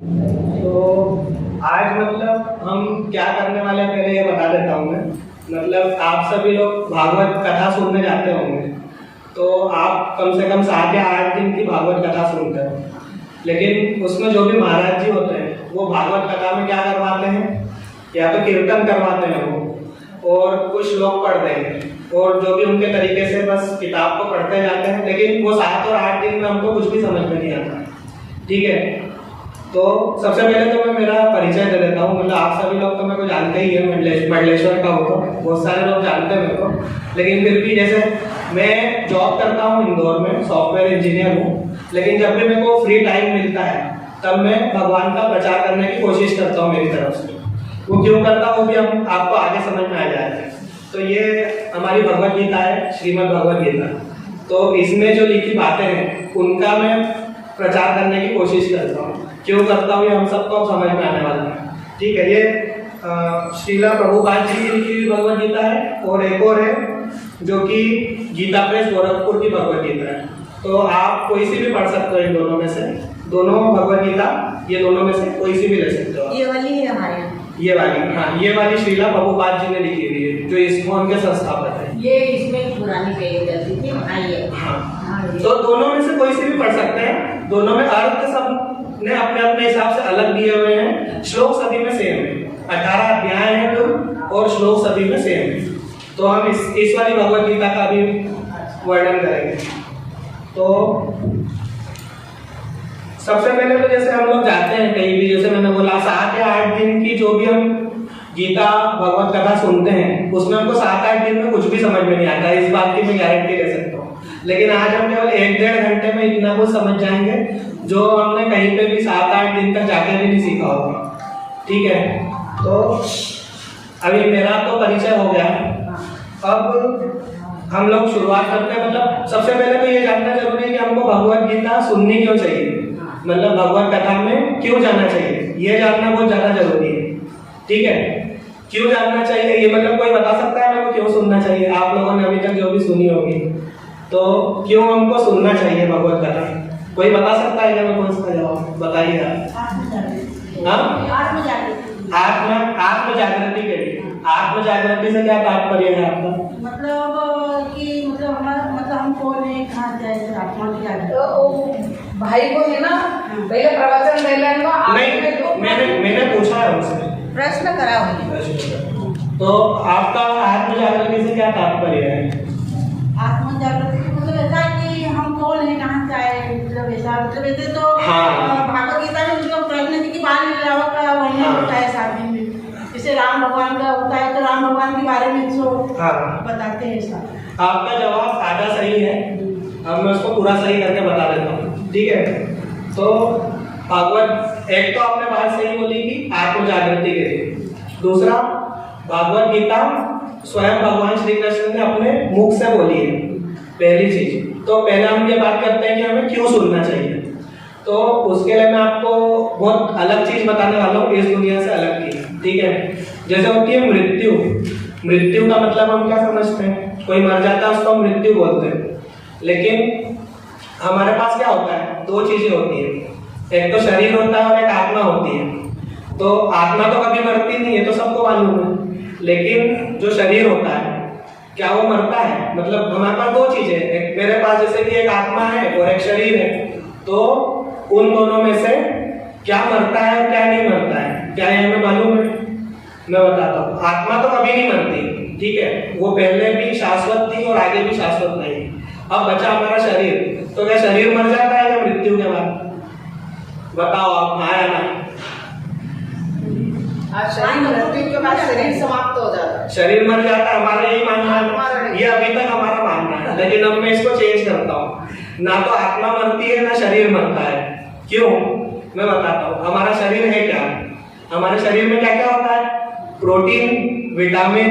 तो आज मतलब हम क्या करने वाले हैं पहले ये बता देता हूँ मैं। मतलब आप सभी लोग भागवत कथा सुनने जाते होंगे, तो आप कम से कम 7 या 8 दिन की भागवत कथा सुनते हो। लेकिन उसमें जो भी महाराज जी होते हैं वो भागवत कथा में क्या करवाते हैं, या तो कीर्तन करवाते हैं वो, और कुछ श्लोक पढ़ते हैं, और जो भी उनके तरीके से बस किताब को पढ़ते जाते हैं। लेकिन वो 7 और 8 दिन में हमको कुछ भी समझ में नहीं आता। ठीक है, तो सबसे पहले तो मैं मेरा परिचय दे देता हूँ। मतलब आप सभी लोग तो मेरे को जानते ही है, मंडलेश्वर का होगा, बहुत सारे लोग जानते हैं मेरे को। लेकिन फिर भी जैसे मैं जॉब करता हूँ इंदौर में, सॉफ्टवेयर इंजीनियर हूँ। लेकिन जब भी मेरे को फ्री टाइम मिलता है तब मैं भगवान का प्रचार करने की कोशिश करता हूँ मेरी तरफ से। वो क्यों करता हूँ वो भी हम आपको आगे समझ में आ जाएगा। तो ये हमारी भगवत गीता है, श्रीमद् भगवत गीता। तो इसमें जो लिखी बातें हैं उनका मैं प्रचार करने की कोशिश करता हूँ। क्यों करता हूँ ये हम सबको समझ में आने वाला है। ठीक है, ये श्रीला प्रभुपाद जी की लिखी हुई भगवत गीता है, और एक और है जो कि गीता प्रेस गोरखपुर की भगवत गीता है। तो आप कोई सी भी पढ़ सकते हो इन दोनों में से, दोनों भगवत गीता, ये दोनों में से कोई सी भी ले सकते हो। ये वाली है हमारे यहाँ, ये वाली, हाँ ये वाली श्रीला प्रभुपाद जी ने लिखी हुई है, जो इस्कॉन के संस्थापक है। ये इसमें पुरानी पेज जाती थी। हाँ, तो दोनों में से कोई सी भी पढ़ सकते हैं। दोनों में अर्थ सब ने अपने अपने हिसाब से अलग दिए हुए हैं, श्लोक सभी में सेम है। 18 अध्याय है तो, और श्लोक सभी में सेम है। तो हम इस वाली भगवत गीता का भी वर्णन करेंगे। तो सबसे पहले तो जैसे हम लोग जाते हैं कहीं भी, जैसे मैंने बोला 7 या 8 दिन की जो भी हम गीता भगवत कथा सुनते हैं उसमें हमको 7-8 दिन में कुछ भी समझ में नहीं आता, इस बात की मैं गारंटी ले सकता हूँ। लेकिन आज हम केवल 1-1.5 घंटे में इतना कुछ समझ जाएंगे जो हमने कहीं पे भी 7-8 दिन तक जाके भी नहीं सीखा होगा। ठीक है, तो अभी मेरा तो परिचय हो गया। अब हम लोग शुरुआत करते हैं। मतलब सबसे पहले तो ये जानना जरूरी है कि हमको भगवत गीता सुननी क्यों चाहिए, मतलब भगवत कथा में क्यों जाना चाहिए, ये जानना बहुत ज्यादा जरूरी है। ठीक है, क्यों जानना चाहिए ये मतलब कोई बता सकता है मेरे को क्यों सुनना चाहिए? आप लोगों ने अभी तक जो भी सुनी होगी, तो क्यों हमको सुनना चाहिए भगवत कथा? कोई बता सकता है क्या? मेरे को इसका जवाब बताइए आप। आत्म जागृति के लिए। आत्म जागृति से क्या तात्पर्य है आपका? मतलब कि मतलब हम कौन है, कहाँ जाए, आत्मा की जागृति। भाई को है ना, पहले प्रवचन दे लेना। नहीं, मैंने पूछा है उनसे, प्रश्न करा हुआ। तो आपका आत्म जागृति से क्या तात्पर्य है? आत्मा जागृति मतलब ऐसा है कि हम कौन है, कहाँ जाए, मतलब ऐसा। मतलब ऐसे तो हाँ। भागवत गीता में मतलब कृष्ण जी की बाल लीलाओं का वर्णन होता है साथ में। जैसे राम भगवान का होता है तो राम भगवान के बारे में जो बताते हैं ऐसा। आपका जवाब आधा सही है, अब मैं उसको पूरा सही करके बता देता हूँ। ठीक है, तो भागवत, एक तो आपने बात सही बोली कि आत्म जागृति के लिए। दूसरा, भागवत गीता स्वयं भगवान श्री कृष्ण ने अपने मुख से बोली है, पहली चीज। तो पहले हम ये बात करते हैं कि हमें क्यों सुनना चाहिए। तो उसके लिए मैं आपको बहुत अलग चीज बताने वाला हूँ, इस दुनिया से अलग की। ठीक है, जैसे होती है मृत्यु। मृत्यु का मतलब हम क्या समझते हैं? कोई मर जाता है उसको हम मृत्यु बोलते हैं। लेकिन हमारे पास क्या होता है? 2 चीजें होती है, एक तो शरीर होता है और एक आत्मा होती है। तो आत्मा तो कभी मरती नहीं है, तो सबको मालूम है। लेकिन जो शरीर होता है क्या वो मरता है? मतलब हमारे पास 2 चीजें, एक मेरे पास जैसे कि एक आत्मा है और एक शरीर है। तो उन दोनों में से क्या मरता है और क्या नहीं मरता है, क्या ये हमें मालूम है? मैं बताता हूँ। आत्मा तो कभी नहीं मरती, ठीक है, वो पहले भी शाश्वत थी और आगे भी शाश्वत नहीं। अब बचा हमारा शरीर, तो क्या शरीर मर जाता है क्या मृत्यु के बाद? बताओ आप, हाँ या ना? मृत्यु के बाद शरीर समाप्त हो जाता है। शरीर मर जाता है, हमारा यही मानना है, ये अभी तक हमारा मानना है। लेकिन अब मैं इसको चेंज करता हूँ, ना तो आत्मा मरती है ना शरीर मरता है। क्यों? मैं बताता हूँ। हमारा शरीर है क्या? हमारे शरीर में क्या क्या होता है? प्रोटीन, विटामिन,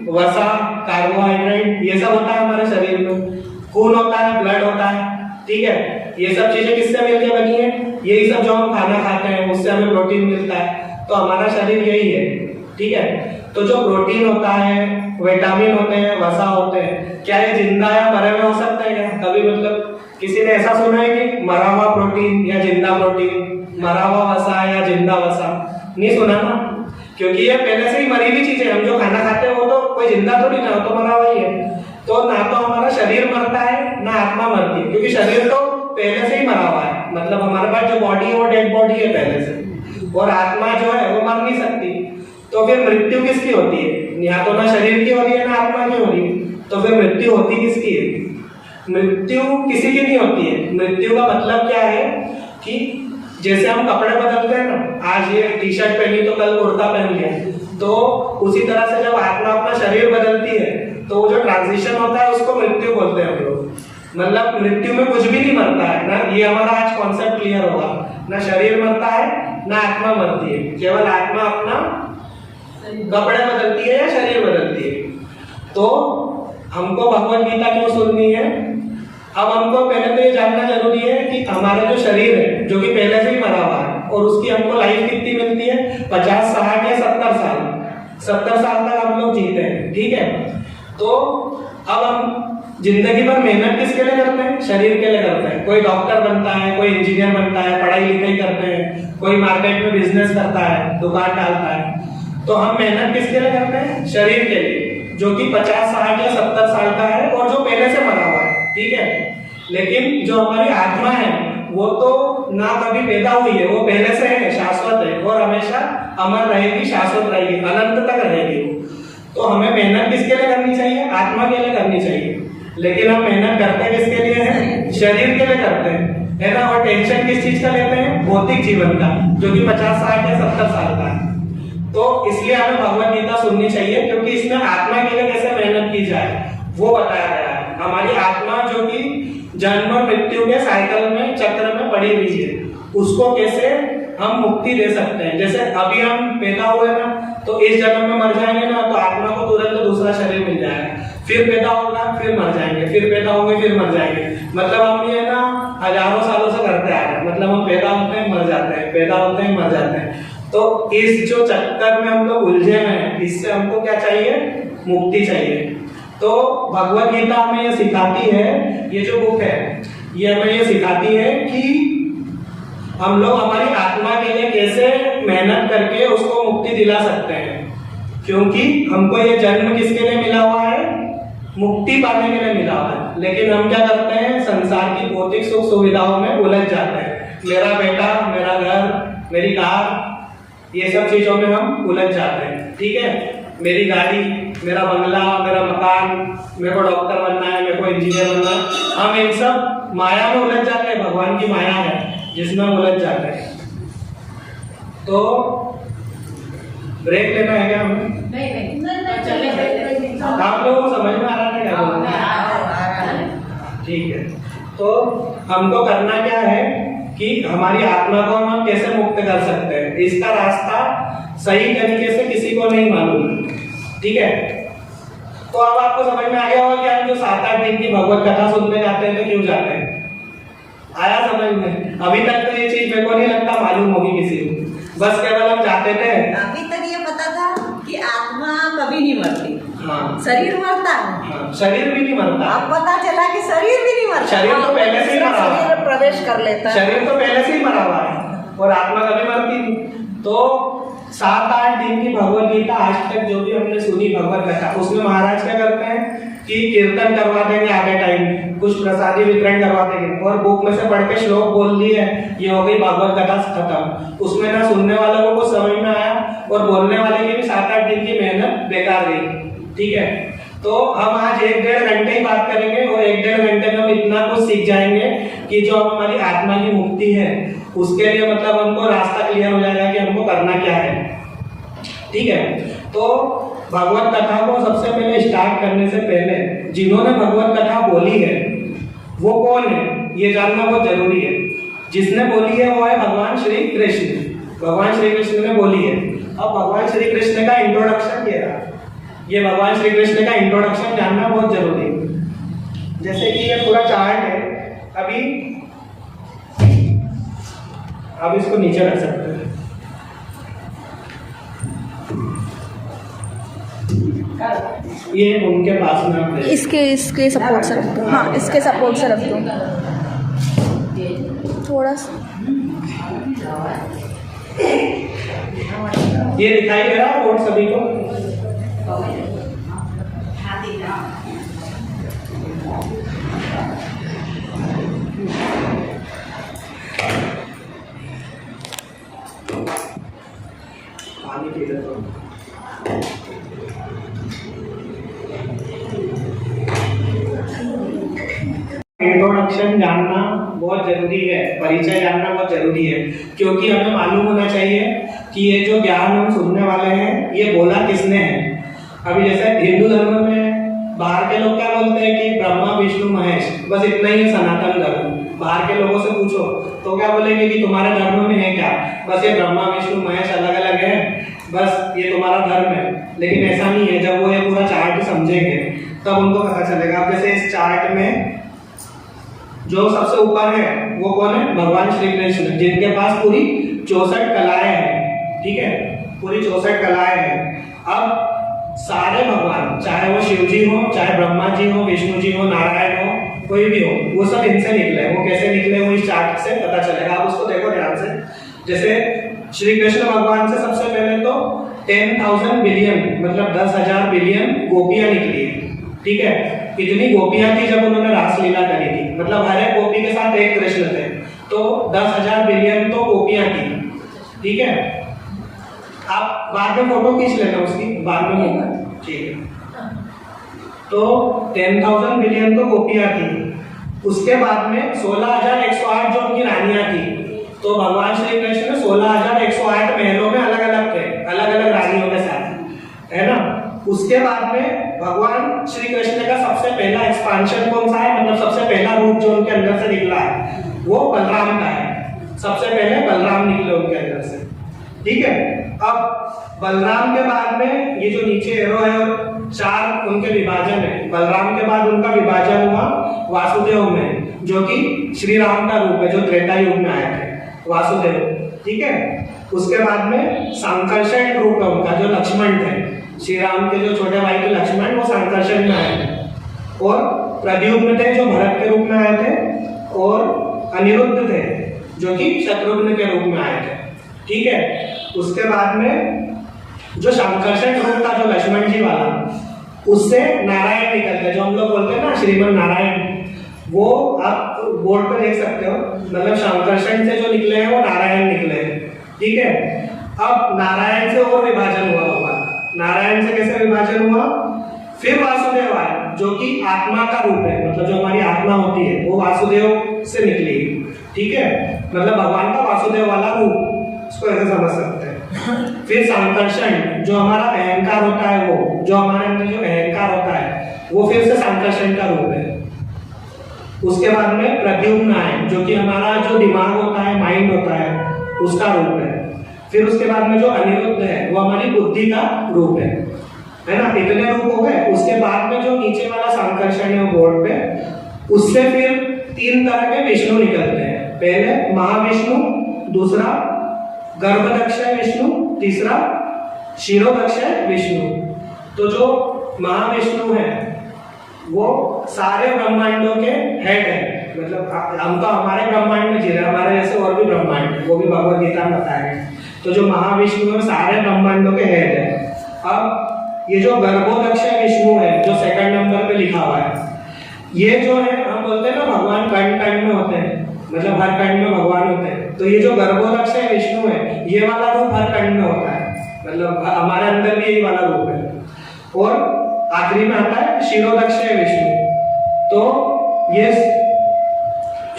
वसा, कार्बोहाइड्रेट, ये सब होता है हमारे शरीर में। खून होता है, ब्लड होता है। ठीक है, ये सब चीजें किससे मिलकर बनी है? यही सब जो हम खाना खाते हैं उससे हमें प्रोटीन मिलता है। तो हमारा शरीर यही है। ठीक है, तो जो प्रोटीन होता है, विटामिन होते हैं, वसा होते हैं, क्या ये जिंदा या मरे हुए हो सकते हैं क्या? कभी मतलब किसी ने ऐसा सुना है कि मरा हुआ प्रोटीन या जिंदा प्रोटीन? मरा हुआ वसा या जिंदा वसा, नहीं सुना ना, क्योंकि ये पहले से ही मरी हुई चीजें, हम जो खाना खाते हैं वो तो कोई जिंदा थोड़ी ना, वो तो मरा हुआ ही है। तो ना तो हमारा शरीर मरता है ना आत्मा मरती है, क्योंकि शरीर तो पहले से ही मरा हुआ है, मतलब हमारे पास जो बॉडी है वो डेड बॉडी है पहले से, और आत्मा जो है वो मर नहीं सकती। तो फिर मृत्यु किसकी होती है? या तो ना शरीर की हो रही है ना आत्मा की हो रही है, तो फिर मृत्यु होती किसकी है? मृत्यु किसी की नहीं होती है। मृत्यु का मतलब क्या है कि जैसे हम कपड़े बदलते हैं ना, आज ये टी शर्ट पहनी तो कल कुर्ता पहन लिया, तो उसी तरह से जब आत्मा अपना शरीर बदलती है तो वो जो ट्रांजिशन होता है उसको मृत्यु बोलते हैं हम लोग। मतलब मृत्यु में कुछ भी नहीं मरता है ना, ये हमारा आज कॉन्सेप्ट क्लियर होगा, ना शरीर मरता है ना आत्मा मरती है, केवल आत्मा अपना कपड़े बदलती है या शरीर बदलती है। तो हमको भगवत गीता क्यों सुननी है? अब हमको पहले तो ये जानना जरूरी है कि हमारा जो शरीर है जो कि पहले से ही मरा हुआ है, और उसकी हमको लाइफ कितनी मिलती है? 50, 60 या 70 साल। 70 साल तक हम लोग जीते हैं, ठीक है। तो अब हम जिंदगी भर मेहनत किसके लिए करते हैं? शरीर के लिए करते हैं। कोई डॉक्टर बनता है, कोई इंजीनियर बनता है, पढ़ाई लिखाई करते हैं, कोई मार्केट में बिजनेस करता है, दुकान डालता है। तो हम मेहनत किसके लिए करते हैं? शरीर के लिए, जो कि 50, 60 या 70 साल का है और जो पहले से मरा हुआ है, ठीक है। लेकिन जो हमारी आत्मा है वो तो ना कभी पैदा हुई है, वो पहले से है, शाश्वत है और हमेशा अमर रहेगी, शाश्वत रहेगी, अनंत तक रहेगी। तो हमें मेहनत किसके लिए करनी चाहिए? आत्मा के लिए करनी चाहिए। लेकिन हम मेहनत करते किसके लिए हैं? शरीर के लिए करते हैं, है ना। और टेंशन किस चीज का लेते हैं? भौतिक जीवन का, जो कि 50, 60 या 70 साल का है। तो इसलिए हमें भगवत गीता सुननी चाहिए, क्योंकि इसमें आत्मा के लिए कैसे मेहनत की जाए वो बताया गया है। हमारी आत्मा जो कि जन्म और मृत्यु के साइकिल में, चक्र में पड़ी हुई है, उसको कैसे हम मुक्ति दे सकते हैं। जैसे अभी हम पैदा हुए ना, तो इस जन्म में मर जाएंगे ना, तो आत्मा को तुरंत दूसरा शरीर मिल जाएगा, फिर पैदा होगा, फिर मर जाएंगे, फिर पैदा होंगे, फिर मर जाएंगे। मतलब हम ये ना हजारों सालों से करते आ रहे हैं, मतलब हम पैदा होते हैं मर जाते हैं, पैदा होते हैं मर जाते हैं। तो इस जो चक्कर में हम लोग उलझे हैं, इससे हमको क्या चाहिए? मुक्ति चाहिए। तो भगवत गीता हमें ये सिखाती है, ये जो बुक है ये हमें ये सिखाती है कि हम लोग हमारी आत्मा के लिए कैसे मेहनत करके उसको मुक्ति दिला सकते हैं। क्योंकि हमको ये जन्म किसके लिए मिला हुआ है? मुक्ति पाने के लिए मिला हुआ है। लेकिन हम क्या करते हैं? संसार की भौतिक सुख सुविधाओं में उलझ जाते हैं। मेरा बेटा, मेरा घर, मेरी कार, ये सब चीजों में हम उलझ जाते हैं, ठीक है। मेरी गाड़ी, मेरा बंगला, मेरा मकान, मेरे को डॉक्टर बनना है, मेरे को इंजीनियर बनना है, हम इन सब माया में उलझ जाते हैं। भगवान की माया है जिसमें हम उलझ जाते हैं। तो ब्रेक लेना है क्या हमें? नहीं, आप लोगों को समझ में आ रहा है क्या बोलना? ठीक है। तो हमको करना क्या है कि हमारी आत्मा को हम कैसे मुक्त कर सकते हैं, इसका रास्ता सही तरीके से किसी को नहीं मालूम, ठीक है। तो अब आपको समझ में आ गया होगा कि हम जो 7-8 दिन की भगवत कथा सुनने जाते हैं तो क्यों जाते हैं? आया समझ में? अभी तक तो ये चीज मेरे को नहीं लगता मालूम होगी किसी को, बस केवल हम जाते थे। अभी तक ये पता था कि आत्मा कभी नहीं मरती, हाँ, शरीर मरता है। हाँ, शरीर भी नहीं मरता। अब पता चला कि शरीर भी नहीं मरता, शरीर तो पहले से ही मरा हुआ है। शरीर प्रवेश कर लेता है, शरीर तो पहले से ही मरा हुआ है और आत्मा कभी मरती नहीं। तो 7-8 दिन की भगवत गीता आज तक जो भी हमने सुनी भगवत कथा, उसमें महाराज क्या करते हैं कि कीर्तन करवा देंगे आधे टाइम, कुछ प्रसादी वितरण करवा देंगे और बुक में से पढ़ के श्लोक बोल दिए, ये हो गई भगवत कथा खत्म। उसमें ना सुनने वालों को कुछ समझ में आया और बोलने वाले की भी 7-8 दिन की मेहनत बेकार गई, ठीक है। तो हम आज 1-1.5 घंटे ही बात करेंगे और 1-1.5 घंटे में हम इतना कुछ सीख जाएंगे कि जो हमारी आत्मा की मुक्ति है उसके लिए मतलब हमको रास्ता क्लियर हो जाएगा कि हमको करना क्या है, ठीक है। तो भगवत कथा को सबसे पहले स्टार्ट करने से पहले जिन्होंने भगवत कथा बोली है वो कौन है ये जानना बहुत जरूरी है। जिसने बोली है वो है भगवान श्री कृष्ण। भगवान श्री कृष्ण ने बोली है। अब भगवान श्री कृष्ण का इंट्रोडक्शन ये रहा, ये भगवान श्री कृष्ण का इंट्रोडक्शन जानना बहुत जरूरी है। जैसे कि ये पूरा चार्ट है, अभी आप इसको नीचे रख सकते हैं। ये उनके पास में आप इसके सपोर्ट से रख दो। हाँ, इसके सपोर्ट से रख दो थोड़ा सा। ये दिखाई दे रहा है कोड सभी को? पानी पी लेता हूँ। इंट्रोडक्शन जानना बहुत जरूरी है, परिचय जानना बहुत जरूरी है, क्योंकि हमें मालूम होना चाहिए कि ये जो ज्ञान हम सुनने वाले हैं ये बोला किसने है। अभी जैसे हिंदू धर्म में बाहर के लोग क्या बोलते हैं कि ब्रह्मा विष्णु महेश, बस इतना ही सनातन धर्म। बाहर के लोगों से पूछो तो क्या बोलेंगे कि तुम्हारे धर्म में है क्या, बस ये ब्रह्मा विष्णु महेश अलग अलग है, बस ये तुम्हारा धर्म है। लेकिन ऐसा नहीं है, जब वो ये पूरा चार्ट समझेंगे तब उनको पता चलेगा। अब जैसे इस चार्ट में जो सबसे ऊपर है वो कौन है? भगवान श्री कृष्ण, जिनके पास पूरी 64 कलाएं हैं, ठीक है, पूरी 64 कलाएं हैं। अब सारे भगवान, चाहे वो शिव जी हो, चाहे ब्रह्मा जी हो, विष्णु जी हो, नारायण हो, कोई भी हो, वो सब इनसे निकले। वो कैसे निकले वो इस चार्ट से पता चलेगा। आप उसको देखो ध्यान से। जैसे श्री कृष्ण भगवान से सबसे पहले तो 10,000 बिलियन मतलब 10,000 बिलियन गोपियां निकली, ठीक है। इतनी गोपियां थी जब उन्होंने रासलीला करी थी, मतलब हर एक गोपी के साथ एक कृष्ण थे, तो 10,000 बिलियन तो गोपियां थी, ठीक है। आप बाद में फोटो खींच लेना उसकी, बाद में होगा, ठीक है। तो 10,000 बिलियन तो गोपियां थी। उसके बाद में 16,108 जो उनकी रानियां थी, तो भगवान श्री कृष्ण 16,108 महलों में अलग अलग थे, अलग अलग रानियों के साथ, है ना। उसके बाद में भगवान श्री कृष्ण का सबसे पहला एक्सपांशन कौन सा है, मतलब सबसे पहला रूप जो उनके अंदर से निकला है वो बलराम का है। सबसे पहले बलराम निकले उनके अंदर से, ठीक है। अब बलराम के बाद में ये जो नीचे एरो है और 4 उनके विभाजन है। बलराम के बाद उनका विभाजन हुआ वासुदेव में, जो कि श्री राम का रूप है, जो त्रेता युग में आए थे, वासुदेव, ठीक है। उसके बाद में संकर्षण रूप है उनका, जो लक्ष्मण थे, श्री राम के जो छोटे भाई थे लक्ष्मण, वो संकर्षण में आए थे। और प्रद्युम्न थे जो भरत के रूप में आए थे, और अनिरुद्ध थे जो कि शत्रुघ्न के रूप में आए थे, ठीक है। उसके बाद में जो संकर्षण रूप था जो लक्ष्मण जी वाला, उससे नारायण निकलते, जो हम लोग बोलते हैं ना श्रीमन नारायण, वो आप बोर्ड पे देख सकते हो। मतलब संकर्षण से जो निकले हैं वो नारायण निकले हैं, ठीक है। अब नारायण से और विभाजन हुआ होगा। नारायण से कैसे विभाजन हुआ? फिर वासुदेव आए, जो कि आत्मा का रूप है, मतलब जो हमारी आत्मा होती है वो वासुदेव से निकली, ठीक है। मतलब भगवान का वासुदेव वाला रूप, इसको ऐसे समझ सकते हैं। फिर संकर्षण, जो हमारा अहंकार होता है, वो जो हमारे अंदर जो अहंकार होता है वो फिर से संकर्षण का रूप है। उसके बाद में प्रद्युम्न आए, जो कि हमारा जो दिमाग होता है, माइंड होता है, उसका रूप है। फिर उसके बाद में जो अनिरुद्ध है वो हमारी बुद्धि का रूप है ना। इतने रूप हो गए। उसके बाद में जो नीचे वाला संकर्षण है बोर्ड पे, उससे फिर 3 तरह के विष्णु निकलते हैं। पहले महाविष्णु, दूसरा गर्भदक्षय विष्णु, तीसरा शिरोदक्षय विष्णु। तो जो महाविष्णु है वो सारे ब्रह्मांडों के हेड है, मतलब हम तो हमारे ब्रह्मांड में जी रहे हैं, हमारे जैसे और भी ब्रह्मांड है, वो भी भगवद गीता में बताया है। तो जो महाविष्णु है सारे ब्रह्मांडों के हेड है। अब ये जो गर्भोदक्षय विष्णु है, जो 2nd नंबर पे लिखा हुआ है, ये जो है हम बोलते हैं ना भगवान कण कण में होते हैं, मतलब हर कण में भगवान होते हैं। तो ये जो गर्भोदक्षय विष्णु है, ये वाला रूप हर कण में होता है, मतलब हमारे अंदर भी यही वाला रूप है। और आखिरी में आता है शिरोदक्षय विष्णु। तो ये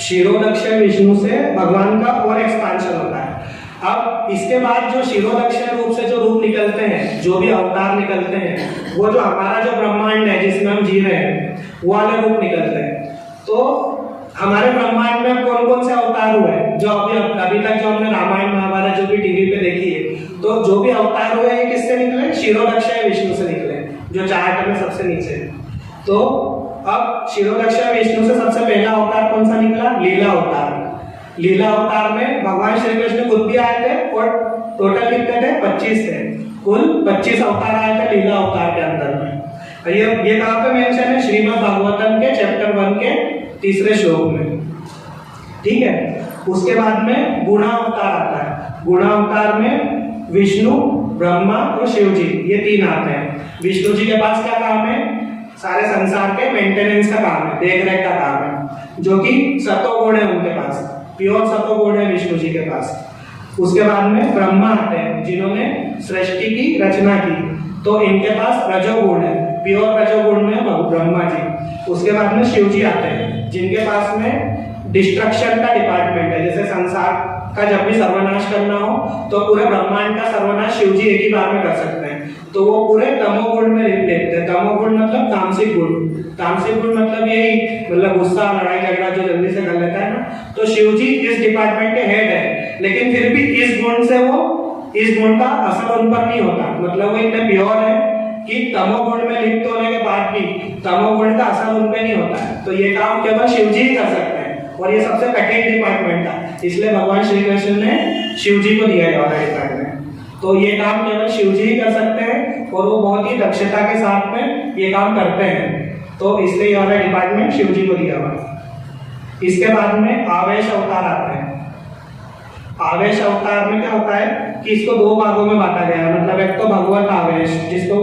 शिरोदक्षय विष्णु से भगवान का और एक्सपांशन होता है। अब इसके बाद जो शिरोदक्षय रूप से जो रूप निकलते हैं, जो भी अवतार निकलते हैं, वो जो हमारा जो ब्रह्मांड है जिसमें हम जी रहे हैं, वो वाले रूप निकलते हैं। तो हमारे ब्रह्मांड में कौन कौन से अवतार हुए, जो अभी तक जो हमने रामायण महाभारत जो भी टीवी पे देखी है, तो जो भी अवतार हुए ये किससे निकले? शिरोदक्षय विष्णु से निकले, जो चार्ट में सबसे नीचे। तो अब शिरोदक्षय विष्णु से सबसे पहला अवतार कौन सा निकला? लीला अवतार। लीला अवतार में भगवान श्री कृष्ण खुद भी आए थे, और टोटल कितने थे? 25 थे। कुल 25 अवतार आए थे लीला अवतार के अंदर में। ये कहाँ पे मेंशन है? श्रीमद् भागवतम के चैप्टर 1 के 3रे श्लोक में, ठीक है। उसके बाद में गुणावतार आता है। गुणावतार में विष्णु, ब्रह्मा और शिव जी, ये तीन आते हैं। विष्णु जी के पास क्या काम है? सारे संसार के मेंटेनेंस का काम है, देख रेख का काम है, जो कि सतोगुण है उनके पास, प्योर सतोगुण है विष्णु जी के पास। उसके बाद में ब्रह्मा आते हैं जिन्होंने सृष्टि की रचना की, तो इनके पास रजोगुण है, प्योर रजोगुण में ब्रह्मा जी। उसके बाद में शिव जी आते हैं जिनके पास में डिस्ट्रक्शन का डिपार्टमेंट है, जैसे संसार का जब भी सर्वनाश करना हो तो पूरे ब्रह्मांड का सर्वनाश शिव जी एक ही बार में कर सकते हैं, तो वो पूरे तमोगुण में देखते हैं। तमोगुण मतलब तामसिक गुण, तामसिक गुण मतलब यही, मतलब गुस्सा, लड़ाई झगड़ा जो जल्दी से कर लेता है ना, तो शिव जी इस डिपार्टमेंट के हेड है। लेकिन फिर भी इस गुण से वो, इस गुण का असर उन पर नहीं होता, मतलब वो इतने प्योर है कि तमोगुण में लिप्त होने के बाद भी तमोगुण का असर उन पे नहीं होता है। तो ये काम केवल शिव जी ही कर सकते हैं, और ये सबसे कठिन डिपार्टमेंट था, इसलिए भगवान श्री कृष्ण ने शिव जी को दिया है वाला डिपार्टमेंट। तो ये काम केवल शिव जी ही कर सकते हैं, और वो बहुत ही दक्षता के साथ में ये काम करते हैं, तो इसलिए ये वाला डिपार्टमेंट शिव जी को दिया हुआ है। इसके बाद में आवेश अवतार आते हैं। आवेश अवतार में क्या होता है कि इसको दो भागों में बांटा गया है, मतलब एक तो भगवत आवेश जिसको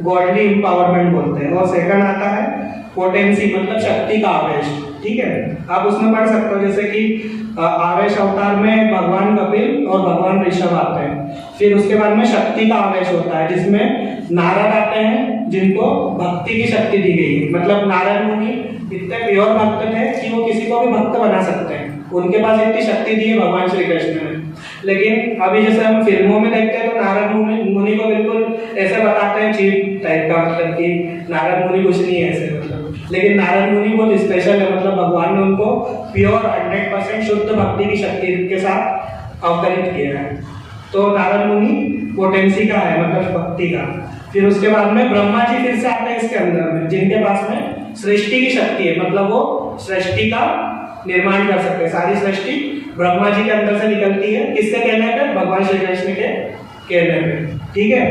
गॉडली एम्पावरमेंट बोलते हैं, और सेकंड आता है पोटेंसी मतलब शक्ति का आवेश। ठीक है, आप उसमें पढ़ सकते हो, जैसे कि आवेश अवतार में भगवान कपिल और भगवान ऋषभ आते हैं। फिर उसके बाद में शक्ति का आवेश होता है जिसमें नारद आते हैं जिनको भक्ति की शक्ति दी गई है, मतलब नारद मुनि इतने प्योर भक्त थे कि वो किसी को भी भक्त बना सकते हैं, उनके पास इतनी शक्ति दी है भगवान श्री कृष्ण ने। लेकिन अभी जैसे हम फिल्मों में देखते हैं तो नारद मुनि को बिल्कुल ऐसे बताते हैं चीप टाइप का, मतलब कि नारद मुनि कुछ नहीं है ऐसे, मतलब लेकिन नारद मुनि बहुत स्पेशल है, मतलब भगवान ने उनको प्योर 100% शुद्ध भक्ति की शक्ति के साथ अवतरित किया है। तो नारद मुनि पोटेंसी का है, मतलब भक्ति का। फिर उसके बाद में ब्रह्मा जी फिर से आते हैं इसके अंदर में, जिनके पास में सृष्टि की शक्ति है, मतलब वो सृष्टि का निर्माण कर सकते हैं। सारी सृष्टि ब्रह्मा जी के अंदर से निकलती है, किसके कहने पे? भगवान श्री कृष्ण के कहने पे। ठीक है,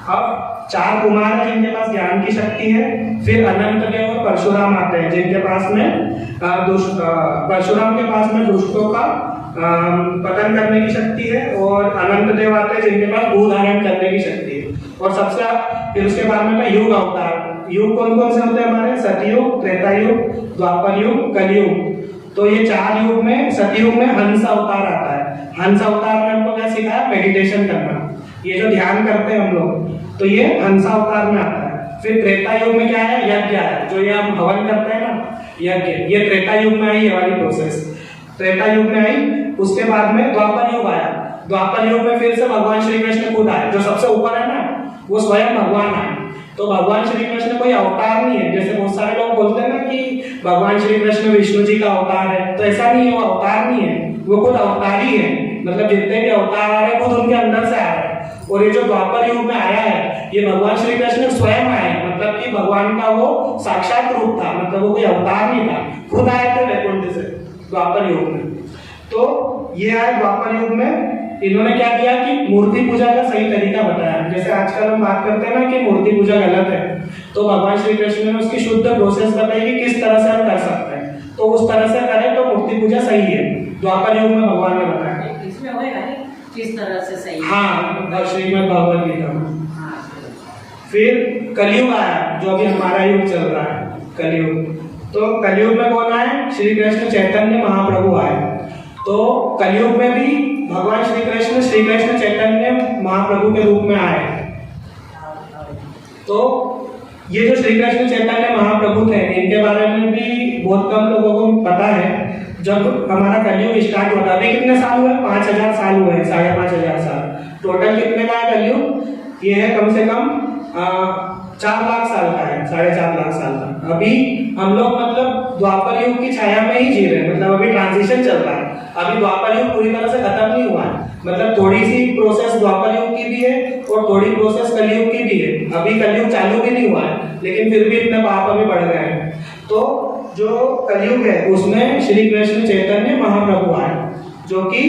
अब चार कुमार हैं जिनके पास ज्ञान की शक्ति है। फिर अनंत देव और परशुराम आते हैं जिनके पास में परशुराम के पास में दुष्टों का पतन करने की शक्ति है, और अनंत देव आते हैं जिनके पास भू धारण करने की शक्ति है। और सबसे फिर उसके बाद में युग अवतार। युग कौन कौन से होते हैं हमारे? सतयुग, त्रेता युग, द्वापर युग, कलयुग। तो ये चार युग में, सतयुग में हंस अवतार आता है। हंस अवतार में हमको क्या सिखाया? मेडिटेशन करना, ये जो ध्यान करते हैं हम लोग, तो ये हंस अवतार में आता है। फिर त्रेता युग में क्या है? यज्ञ है, जो ये हम हवन करते हैं ना, यज्ञ, ये त्रेता युग में आई, ये वाली प्रोसेस त्रेता युग में आई। उसके बाद में द्वापर युग आया। द्वापर युग में फिर से भगवान श्री कृष्ण खुद आए, जो सबसे ऊपर है ना, वो स्वयं भगवान आए। तो भगवान श्री कृष्ण कोई अवतार नहीं है, जैसे बहुत सारे लोग बोलते हैं ना कि भगवान श्री कृष्ण विष्णु जी का अवतार है, तो ऐसा नहीं है, वो अवतार नहीं है, वो खुद अवतार ही है। मतलब जितने भी अवतार आ रहे हैं खुद उनके अंदर से आ रहे हैं। और ये जो द्वापर युग में आया है, ये भगवान श्री कृष्ण स्वयं आए, मतलब कि भगवान का वो साक्षात रूप था, मतलब वो कोई अवतार नहीं था, खुद आए थे वैकुंठ से द्वापर युग में। तो ये आए द्वापर युग में, इन्होंने क्या किया कि मूर्ति पूजा का सही तरीका बताया। जैसे आजकल हम बात करते हैं ना कि मूर्ति पूजा गलत है, तो भगवान श्री कृष्ण ने उसकी शुद्ध प्रोसेस बताई कि किस तरह से हम कर सकते हैं, तो उस तरह से करें तो मूर्ति पूजा सही है। द्वापर युग में भगवान ने बताया इसमें होएगा किस तरह से सही। हाँ, श्रीमद् भागवत गीता में। फिर कलयुग आया, जो अभी हमारा युग चल रहा है, कलयुग। तो कलयुग में कौन आए? श्री कृष्ण चैतन्य महाप्रभु आए। तो कलयुग में भी भगवान श्री कृष्ण चैतन्य महाप्रभु के रूप में आए। तो ये जो श्री कृष्ण चैतन्य महाप्रभु थे, इनके बारे में भी बहुत कम लोगों को पता है। जब हमारा कलयुग स्टार्ट हुआ था, अभी कितने साल हुए? 5000 साल हुए हैं, 5500 साल। टोटल कितने का है कलयुग? ये है कम से कम 4 लाख साल का है, 4.5 लाख साल का। अभी हम लोग मतलब द्वापर युग की छाया में ही जी रहे हैं, मतलब अभी ट्रांजिशन चल रहा है। अभी द्वापर युग पूरी तरह से खत्म नहीं हुआ है, मतलब थोड़ी सी प्रोसेस द्वापर युग की भी है और थोड़ी प्रोसेस कलयुग की भी है। अभी कलयुग चालू भी नहीं हुआ है, लेकिन फिर भी इतने पाप अभी बढ़ गए हैं। तो जो कलयुग है उसमें श्री कृष्ण चैतन्य महाप्रभु आए, जो कि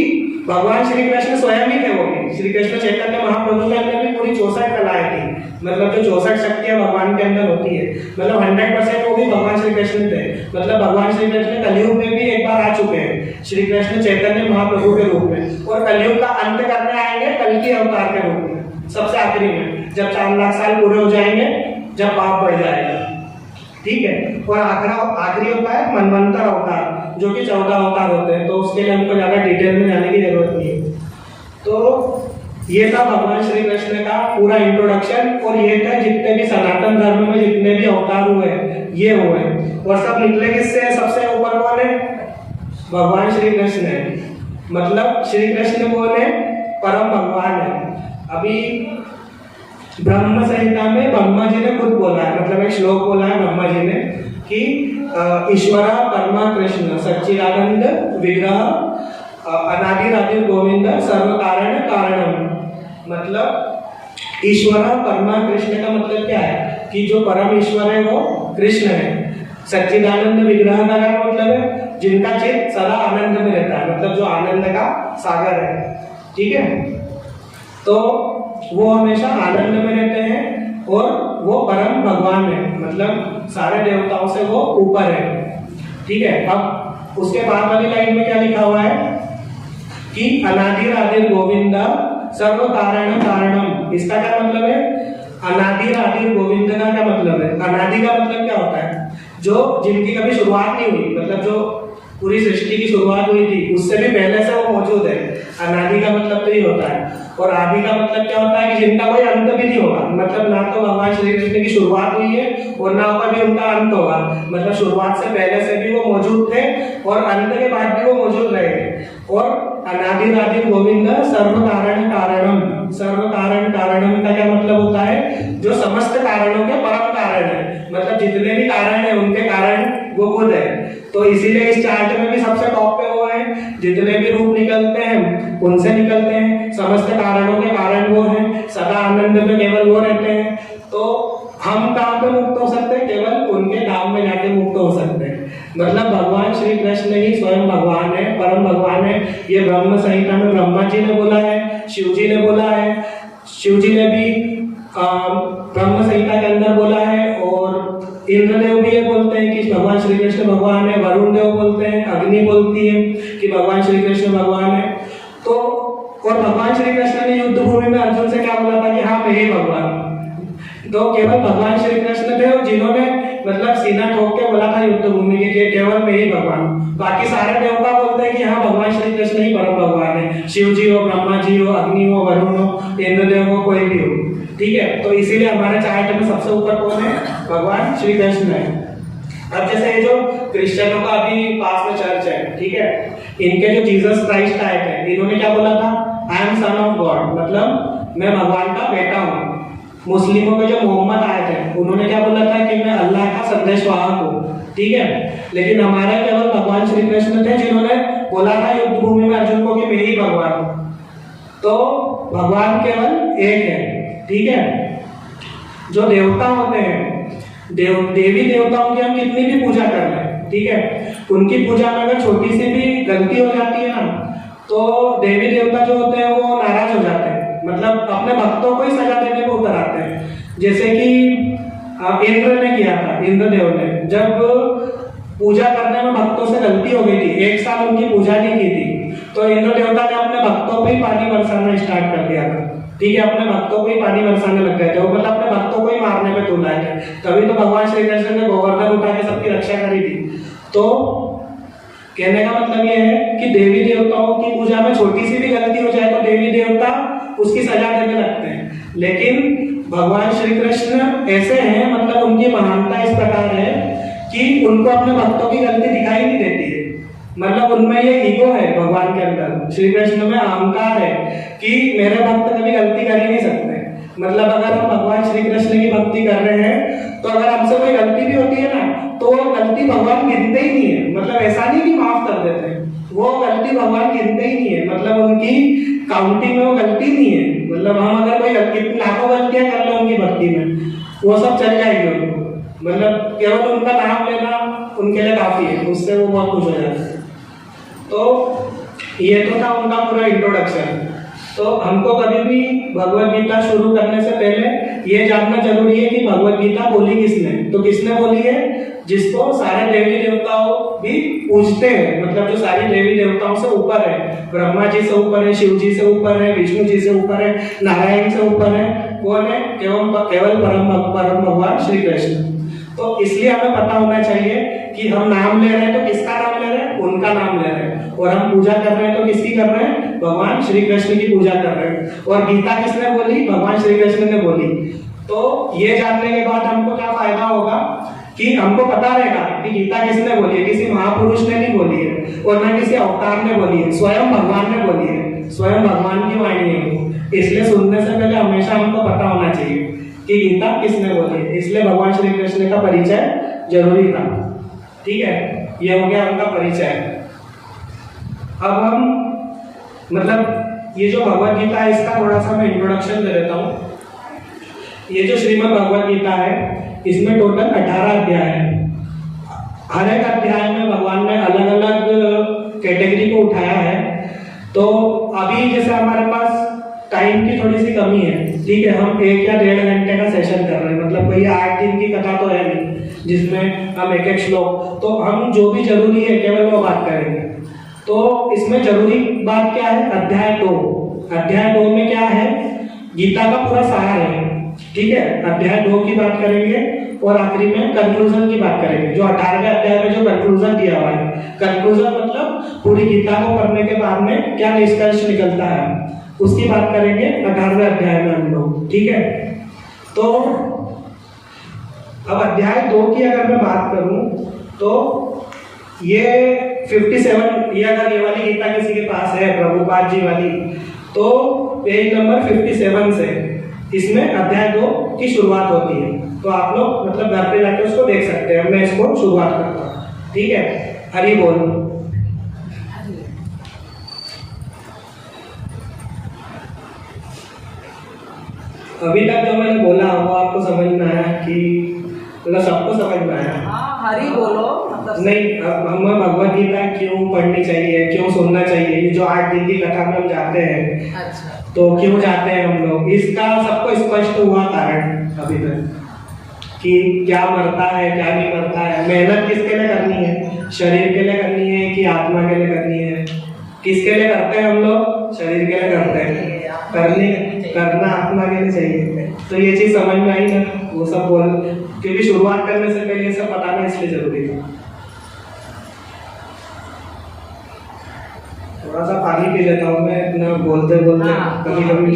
भगवान श्री कृष्ण स्वयं ही थे वो भी। श्री कृष्ण चैतन्य महाप्रभु के अंदर भी पूरी 64 कलाएं थी, मतलब जो 64 शक्तियां भगवान के अंदर होती है, मतलब 100% वो भी भगवान श्री कृष्ण थे। मतलब भगवान श्री कृष्ण कलयुग में भी एक बार आ चुके हैं श्री कृष्ण चैतन्य महाप्रभु के रूप में, और कलयुग का अंत करने आएंगे कल्कि अवतार के रूप में, सबसे आखिरी में, जब 4 लाख साल पूरे हो जाएंगे, जब पाप बढ़ जाएगा, ठीक है। और आखिरी होता है मनवंतर अवतार, जो कि 14 अवतार होते हैं, तो उसके लिए हमको ज्यादा डिटेल में जाने की जरूरत नहीं है। तो ये था भगवान श्री कृष्ण का पूरा इंट्रोडक्शन, और ये था जितने भी सनातन धर्म में जितने भी अवतार हुए ये हुए, और सब निकले किससे, सबसे ऊपर कौन है, भगवान श्री कृष्ण है। मतलब श्री कृष्ण कौन है, परम भगवान है। अभी ब्रह्म संहिता में ब्रह्मा जी ने खुद बोला है, मतलब एक श्लोक बोला है ब्रह्मा जी ने कि ईश्वरा परमा कृष्ण सच्चिदानंद विग्रह अनादिरादि गोविंद सर्व कारण कारणम। मतलब ईश्वरा परमा कृष्ण का मतलब क्या है कि जो परम ईश्वर है वो कृष्ण है। सच्चिदानंद विग्रह का क्या मतलब है, जिनका चित्त सदा आनंद में रहता है, मतलब जो आनंद का सागर है, ठीक है। तो वो हमेशा आनंद में रहते हैं, और वो परम भगवान है, मतलब सारे देवताओं से वो ऊपर है, ठीक है। अब उसके बाद वाली लाइन में क्या लिखा हुआ है कि अनादिरादिर गोविंदा सर्व कारण कारणम। इसका क्या मतलब है, अनादिरादिर गोविंद का क्या मतलब है, अनादि का मतलब क्या होता है, जो जिनकी कभी शुरुआत नहीं हुई, मतलब जो पूरी सृष्टि की शुरुआत हुई थी उससे भी पहले से वो मौजूद है। अनादि का मतलब तो ये होता है, और आदि का मतलब क्या होता है कि जिनका कोई अंत भी नहीं होगा, मतलब ना तो भगवान श्री कृष्ण की शुरुआत हुई है और ना कभी उनका अंत होगा, मतलब शुरुआत से पहले से भी वो मौजूद थे और अंत के बाद भी वो मौजूद रहेंगे। और अनादिरादि गोविंद सर्व कारण कारणम, सर्व कारण कारणम का क्या मतलब होता है, जो समस्त कारणों के परम कारण है, मतलब जितने भी कारण है उनके कारण वो खुद है। तो इसीलिए इस चार्ट में भी सबसे टॉप पे वो है, जितने भी रूप निकलते हैं उनसे निकलते हैं, समस्त कारणों के कारण वो हैं, सदा आनंद में केवल वो रहते हैं। तो हम कहाँ पे मुक्त हो सकते हैं, केवल उनके धाम में जाके मुक्त हो सकते हैं। मतलब भगवान श्री कृष्ण ही स्वयं भगवान है, परम भगवान है। ये ब्रह्म संहिता में ब्रह्मा जी ने बोला है, शिव जी ने बोला है, शिव जी ने भी ब्रह्म संहिता के अंदर बोला है, और इंद्रदेव भी ये बोलते हैं कि भगवान श्री कृष्ण भगवान है, वरुण देव बोलते हैं, अग्नि बोलती है कि भगवान श्री कृष्ण भगवान है। तो और भगवान श्री कृष्ण ने युद्ध भूमि में अर्जुन से क्या बोला था कि हाँ मैं ही भगवान। तो केवल भगवान श्री कृष्ण थे जिन्होंने मतलब सीना ठोक के बोला था युद्ध भूमि के केवल मैं ही भगवान। बाकी सारे देवता बोलते हैं कि हाँ भगवान श्री कृष्ण ही परम भगवान है, शिव जी हो, ब्रह्मा जी हो, अग्नि हो, वरुण हो, इंद्रदेव हो, कोई भी हो, ठीक है। तो इसीलिए हमारे चार्ट में सबसे ऊपर कौन है, भगवान श्री कृष्ण है। अब जैसे ये जो क्रिश्चियनों का अभी पास में चर्च है, ठीक है, इनके जो जीसस क्राइस्ट आए थे, इन्होंने क्या बोला था, I am son of God, मतलब मैं भगवान का बेटा हूँ। मुस्लिमों के जो मोहम्मद आए थे उन्होंने क्या बोला था कि मैं अल्लाह का संदेशवाहक हूँ, ठीक है। लेकिन हमारे केवल भगवान श्री कृष्ण थे जिन्होंने बोला था युद्ध भूमि में अर्जुन को कि मैं ही भगवान हूँ। तो भगवान केवल एक है, ठीक है। जो देवता होते हैं, देवी देवताओं की हम कितनी भी पूजा कर लें, ठीक है, उनकी पूजा में अगर छोटी सी भी गलती हो जाती है ना, तो देवी देवता जो होते हैं वो नाराज हो जाते हैं, मतलब अपने भक्तों को ही सजा देने को उतर आते हैं। जैसे कि इंद्र ने किया था, इंद्रदेव ने जब पूजा करने में भक्तों से गलती हो गई थी, 1 साल उनकी पूजा नहीं की थी, तो इंद्र देवता ने अपने भक्तों पे ही पानी बरसाना स्टार्ट कर दिया था, ठीक है, अपने भक्तों को ही पानी बरसाने लग गए थे, वो मतलब अपने भक्तों को ही मारने पे तुल आए थे। तभी तो भगवान श्री कृष्ण ने गोवर्धन उठा के सबकी रक्षा करी थी। तो कहने का मतलब ये है कि देवी देवताओं की पूजा में छोटी सी भी गलती हो जाए तो देवी देवता उसकी सजा देने लगते हैं। लेकिन भगवान श्री कृष्ण ऐसे हैं, मतलब उनकी महानता इस प्रकार है कि उनको अपने भक्तों की गलती दिखाई नहीं देती है, मतलब उनमें ये ईगो है भगवान के अंदर, श्री कृष्ण में अहंकार है कि मेरे भक्त कभी गलती कर ही नहीं सकते। मतलब अगर हम भगवान श्री कृष्ण की भक्ति कर रहे हैं तो अगर हमसे कोई गलती भी होती है ना, तो वो गलती भगवान गिनते ही नहीं है, मतलब ऐसा नहीं कि माफ कर देते हैं, वो गलती भगवान गिनते ही नहीं है, मतलब उनकी काउंटिंग में वो गलती नहीं है। मतलब हम अगर कोई लाखों गलतियां कर ले उनकी भक्ति में, वो सब चल जाएगी उनको, मतलब केवल उनका नाम लेना उनके लिए काफी है, उससे वो बहुत खुश हो जाते हैं। तो ये तो था उनका पूरा इंट्रोडक्शन। तो हमको कभी भी भगवत गीता शुरू करने से पहले ये जानना जरूरी है कि भगवत गीता बोली किसने। तो किसने बोली है? जिसको सारे देवी देवताओं भी पूजते हैं, मतलब जो सारी देवी देवताओं से ऊपर है, ब्रह्मा जी से ऊपर है, शिव जी से ऊपर है, विष्णु जी से ऊपर है, नारायण से ऊपर है, कौन है? केवल परम भगवान श्री कृष्ण। तो इसलिए हमें पता होना चाहिए कि हम नाम ले रहे हैं तो किसका नाम ले रहे हैं? उनका नाम ले रहे हैं। और हम पूजा कर रहे हैं तो किसकी कर रहे हैं? भगवान श्री कृष्ण की पूजा कर रहे हैं। और गीता किसने बोली? भगवान श्री कृष्ण ने बोली। तो ये जानने के बाद हमको क्या फायदा होगा कि हमको पता रहेगा कि गीता किसने बोली है। किसी महापुरुष ने नहीं बोली है और न किसी अवतार ने बोली है, स्वयं भगवान ने बोली है, स्वयं भगवान की वाणी है। इसलिए सुनने से पहले हमेशा हमको पता होना चाहिए कि गीता किसने बोली है। इसलिए भगवान श्री कृष्ण का परिचय जरूरी था। ठीक है, ये हो गया उनका परिचय। अब हम मतलब ये जो भगवत गीता है इसका थोड़ा सा मैं इंट्रोडक्शन दे देता हूँ। ये जो श्रीमद् भगवत गीता है इसमें टोटल 18 अध्याय है। हर एक अध्याय में भगवान ने अलग अलग कैटेगरी को उठाया है। तो अभी जैसे हमारे पास टाइम की थोड़ी सी कमी है, ठीक है, हम 1 या 1.5 घंटे का सेशन कर रहे हैं, मतलब कोई 8 दिन की कथा तो है नहीं जिसमें हम एक श्लोक, तो हम जो भी जरूरी है केवल वो बात करेंगे। तो इसमें जरूरी बात क्या है? अध्याय 2। अध्याय 2 में क्या है? गीता का पूरा सार है। ठीक है, अध्याय 2 की बात करेंगे और आखिरी में कंक्लूजन की बात करेंगे। जो 18वें अध्याय में जो कंक्लूजन दिया हुआ है, कंक्लूजन मतलब पूरी गीता को पढ़ने के बाद में क्या निष्कर्ष निकलता है, उसकी बात करेंगे 18वें अध्याय में हम लोग। ठीक है, तो अब अध्याय 2 की अगर मैं बात करूं तो ये 57, ये अगर ये वाली गीता किसी के पास है प्रभुपाद जी वाली, तो पेज नंबर 57 से इसमें अध्याय 2 की शुरुआत होती है। तो आप लोग मतलब घर पे जाके उसको देख सकते हैं। मैं इसको शुरुआत करता हूँ। ठीक है, हरि बोल। अभी तक जो मैंने बोला वो आपको समझ में आया कि मतलब सबको समझ में आया? हरि बोलो मतलब नहीं, अब हमें भगवत गीता क्यों पढ़नी चाहिए, क्यों सुनना चाहिए? ये जो 8 दिन की कथा में हम जाते हैं, अच्छा, तो क्यों जाते हैं हम लोग? इसका सबको स्पष्ट हुआ कारण अभी तक कि क्या मरता है क्या नहीं मरता है। मेहनत किसके लिए करनी है? शरीर के लिए करनी है कि आत्मा के लिए करनी है? किसके लिए करते हैं हम लोग? शरीर के लिए करते हैं। करना आत्मा के लिए चाहिए। तो ये चीज समझ में आई ना? वो सब बोल, क्योंकि शुरुआत करने से पहले ये सब बताना इसलिए जरूरी था। थोड़ा सा पानी पी लेता हूँ मैं, इतना बोलते बोलते कभी कभी।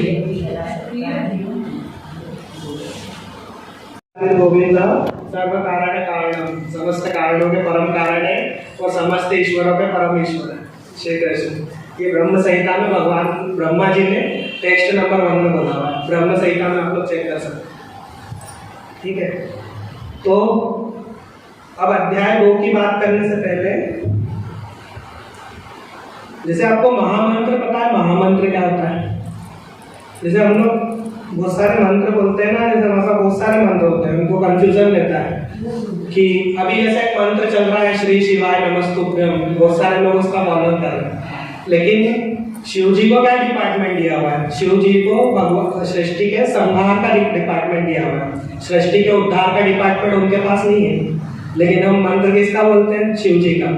गोविंद सर्व कारण कारणम, समस्त कारणों के परम कारण है और समस्त ईश्वरों के परम ईश्वर है श्री कृष्ण। ये ब्रह्म संहिता में भगवान ब्रह्मा जी ने टेक्स्ट नंबर 1 में बोला हुआ है। ब्रह्म संहिता में आप लोग चेक कर सकते हैं। ठीक है, तो अब अध्याय 2 की बात करने से पहले जैसे आपको महामंत्र पता है? महामंत्र क्या होता है? जैसे हम लोग बहुत सारे मंत्र बोलते हैं ना, जैसे हमारे बहुत सारे मंत्र होते हैं, उनको कंफ्यूजन रहता है कि अभी जैसे एक मंत्र चल रहा है श्री शिवाय नमस्तुभ्यम, बहुत सारे लोग उसका पालन कर रहे हैं। लेकिन शिव जी को क्या डिपार्टमेंट दिया हुआ है? शिव जी को भगवान सृष्टि के संहार का डिपार्टमेंट दिया हुआ है, सृष्टि के उद्धार का डिपार्टमेंट उनके पास नहीं है। लेकिन हम मंत्र किसका बोलते हैं? शिव जी का।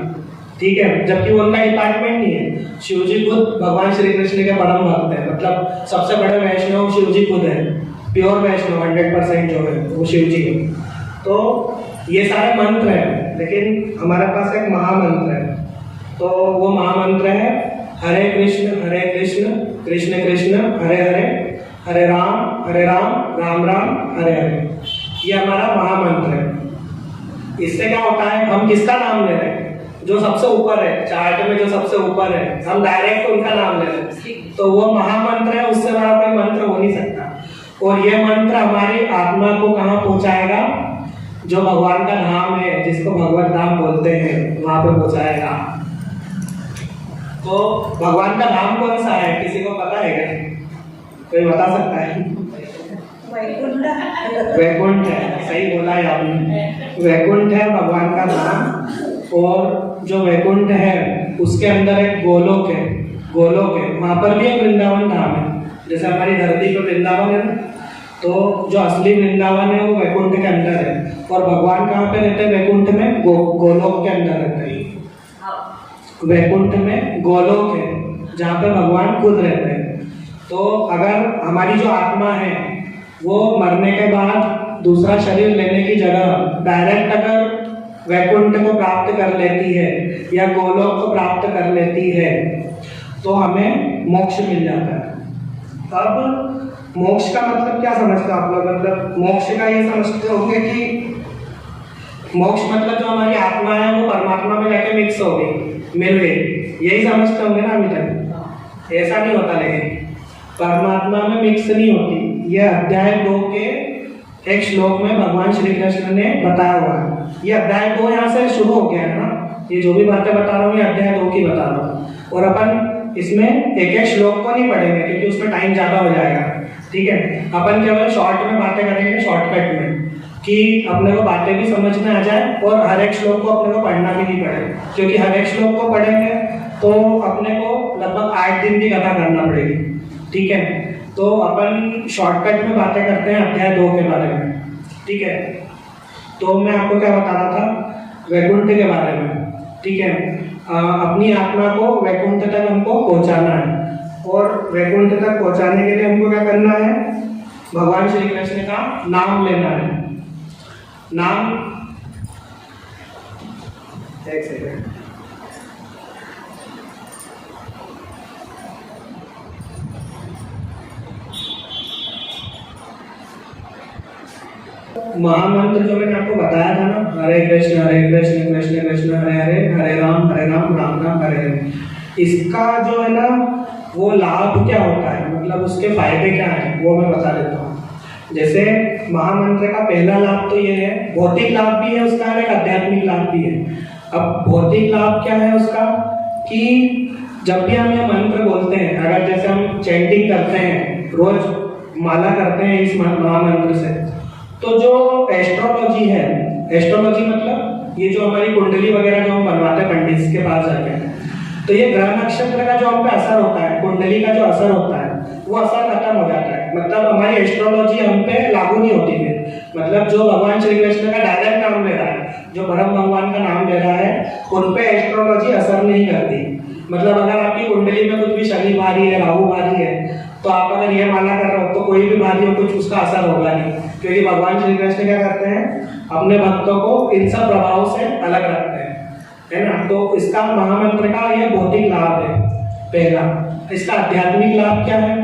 ठीक है, जबकि वो उनका डिपार्टमेंट नहीं है। शिव जी खुद भगवान श्री कृष्ण के परम भक्त है, मतलब सबसे बड़े वैष्णव शिव जी खुद है। प्योर वैष्णव 100% जो है वो शिव जी है। तो ये सारे मंत्र हैं, लेकिन हमारे पास एक महामंत्र है। तो वो महामंत्र है हरे कृष्ण कृष्ण कृष्ण हरे हरे, हरे राम राम राम हरे हरे। ये हमारा महामंत्र है। इससे क्या होता है? हम किसका नाम ले रहे हैं? जो सबसे ऊपर है चार्ट में, जो सबसे ऊपर है, हम डायरेक्ट उनका नाम ले रहे हैं। तो वो महामंत्र है, उससे बड़ा कोई मंत्र हो नहीं सकता। और ये मंत्र हमारी आत्मा को कहाँ पहुंचाएगा? जो भगवान का धाम है, जिसको भगवत धाम बोलते हैं, वहां पे पहुंचाएगा। तो भगवान का धाम कौन सा है? किसी को पता है क्या? कोई बता सकता है? वैकुंठ है, सही बोला है आपने। वैकुंठ है भगवान का धाम। और जो वैकुंठ है उसके अंदर एक गोलोक है। गोलोक है, वहाँ पर भी एक वृंदावन धाम है। जैसे हमारी धरती पर वृंदावन है ना, तो जो असली वृंदावन है वो वैकुंठ के अंदर है, और भगवान कहाँ पे रहते हैं? वैकुंठ में, गोलोक के अंदर रहते हैं। वैकुंठ में गोलोक है जहाँ पे भगवान खुद रहते हैं। तो अगर हमारी जो आत्मा है वो मरने के बाद दूसरा शरीर लेने की जगह डायरेक्ट अगर वैकुंठ को प्राप्त कर लेती है या गोलोक को प्राप्त कर लेती है तो हमें मोक्ष मिल जाता है। अब मोक्ष का मतलब क्या समझते हो आप लोग? मतलब मोक्ष का ये समझते होंगे कि मोक्ष मतलब जो हमारी आत्मा है वो परमात्मा में जाके मिक्स हो गई, मिल गई, यही समझते होंगे ना अभी तक? ऐसा नहीं होता, लेकिन परमात्मा में मिक्स नहीं होती। यह अध्याय 2 के एक श्लोक में भगवान श्री कृष्ण ने बताया हुआ है। ये अध्याय 2 यहाँ से शुरू हो गया है ना, ये जो भी बातें बता रहा हूँ ये अध्याय 2 की बता रहा हूँ, और अपन इसमें एक एक श्लोक को नहीं पढ़ेंगे क्योंकि उसमें टाइम ज़्यादा हो जाएगा। ठीक है, अपन केवल शॉर्ट में बातें करेंगे, शॉर्टकट में, कि अपने को बातें भी समझ में आ जाए और हर एक श्लोक को अपने को पढ़ना भी नहीं पड़े, क्योंकि हर एक श्लोक को पढ़ेंगे तो अपने को लगभग 8 दिन की कथा करना पड़ेगी। ठीक है, तो अपन शॉर्टकट में बातें करते हैं अध्याय 2 के बारे में। ठीक है, तो मैं आपको क्या बता रहा था? वैकुंठ के बारे में। ठीक है, अपनी आत्मा को वैकुंठ तक हमको पहुंचाना है, और वैकुंठ तक पहुंचाने के लिए हमको क्या करना है? भगवान श्री कृष्ण का नाम लेना है। नाम, एक सेकंड, महामंत्र जो मैंने आपको बताया था ना, हरे कृष्ण कृष्ण कृष्ण हरे हरे, हरे राम राम राम हरे हरे, इसका जो है ना वो लाभ क्या होता है, मतलब उसके फायदे क्या हैं वो मैं बता देता हूँ। जैसे महामंत्र का पहला लाभ तो ये है, भौतिक लाभ भी है उसका, एक आध्यात्मिक लाभ भी है। अब भौतिक लाभ क्या है उसका? कि जब भी हम ये मंत्र बोलते हैं, अगर जैसे हम चैंटिंग करते हैं, रोज माला करते हैं इस महामंत्र से, तो जो एस्ट्रोलॉजी है, एस्ट्रोलॉजी मतलब ये जो हमारी कुंडली वगैरह जो हम बनवाते हैं पंडित के पास जाके, तो ये ग्रह नक्षत्र का जो हम पे असर होता है, कुंडली का जो असर होता है, वो असर खत्म हो जाता है। मतलब हमारी एस्ट्रोलॉजी हम पे लागू नहीं होती है। मतलब जो भगवान श्री कृष्ण का डायरेक्ट नाम ले रहा है, जो ब्रह्म भगवान का नाम ले रहा है, उन पे एस्ट्रोलॉजी असर नहीं करती। मतलब अगर आपकी कुंडली में कुछ भी शनि भारी है, राहु भारी है, तो आप अगर ये माला कर रहे हो तो कोई भी भारी हो कुछ उसका असर होगा नहीं, क्योंकि भगवान श्री कृष्ण क्या करते हैं? अपने भक्तों को इन सब प्रभावों से अलग रखते हैं, है ना। तो इसका महामंत्र का ये भौतिक लाभ है पहला। इसका आध्यात्मिक लाभ क्या है?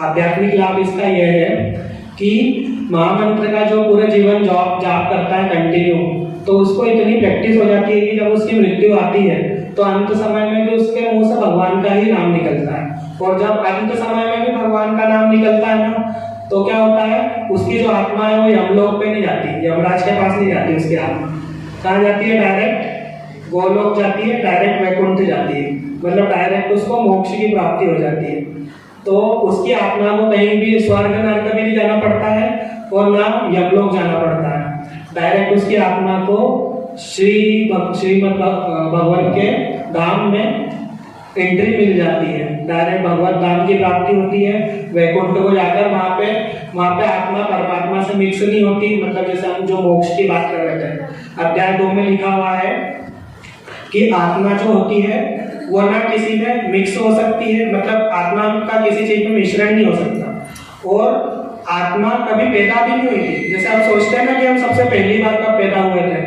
आध्यात्मिक लाभ इसका यह है कि महामंत्र का जो पूरे जीवन जाप करता है कंटिन्यू, तो उसको इतनी प्रैक्टिस हो जाती है कि जब उसकी मृत्यु आती है तो अंत समय में भी उसके मुंह से भगवान का ही नाम निकलता है। और जब अंत समय में भी भगवान का नाम निकलता है ना, तो क्या होता है? उसकी जो आत्मा है वो यमलोक पे नहीं जाती, यमराज के पास नहीं जाती, उसकी आत्मा कहाँ जाती है? डायरेक्ट गोलोक जाती है, डायरेक्ट वैकुंठ जाती है, मतलब डायरेक्ट उसको मोक्ष की प्राप्ति हो जाती है। तो उसकी आत्मा को कहीं भी स्वर्ग नरक में नहीं जाना पड़ता है और ना यमलोक जाना पड़ता है, डायरेक्ट उसकी आत्मा को श्रीमद् भगवत के धाम में एंट्री मिल जाती है, डायरेक्ट भगवत धाम की प्राप्ति होती है। वैकुंठ को जाकर वहाँ पे आत्मा परमात्मा से मिक्स नहीं होती। मतलब जैसे हम जो मोक्ष की बात कर रहे थे, अध्याय 2 में लिखा हुआ है कि आत्मा जो होती है वो ना किसी में मिक्स हो सकती है, मतलब आत्मा का किसी चीज में मिश्रण नहीं हो सकता, और आत्मा कभी पैदा भी नहीं हुई थी। जैसे आप सोचते हैं ना कि हम सबसे पहली बार कब पैदा हुए थे,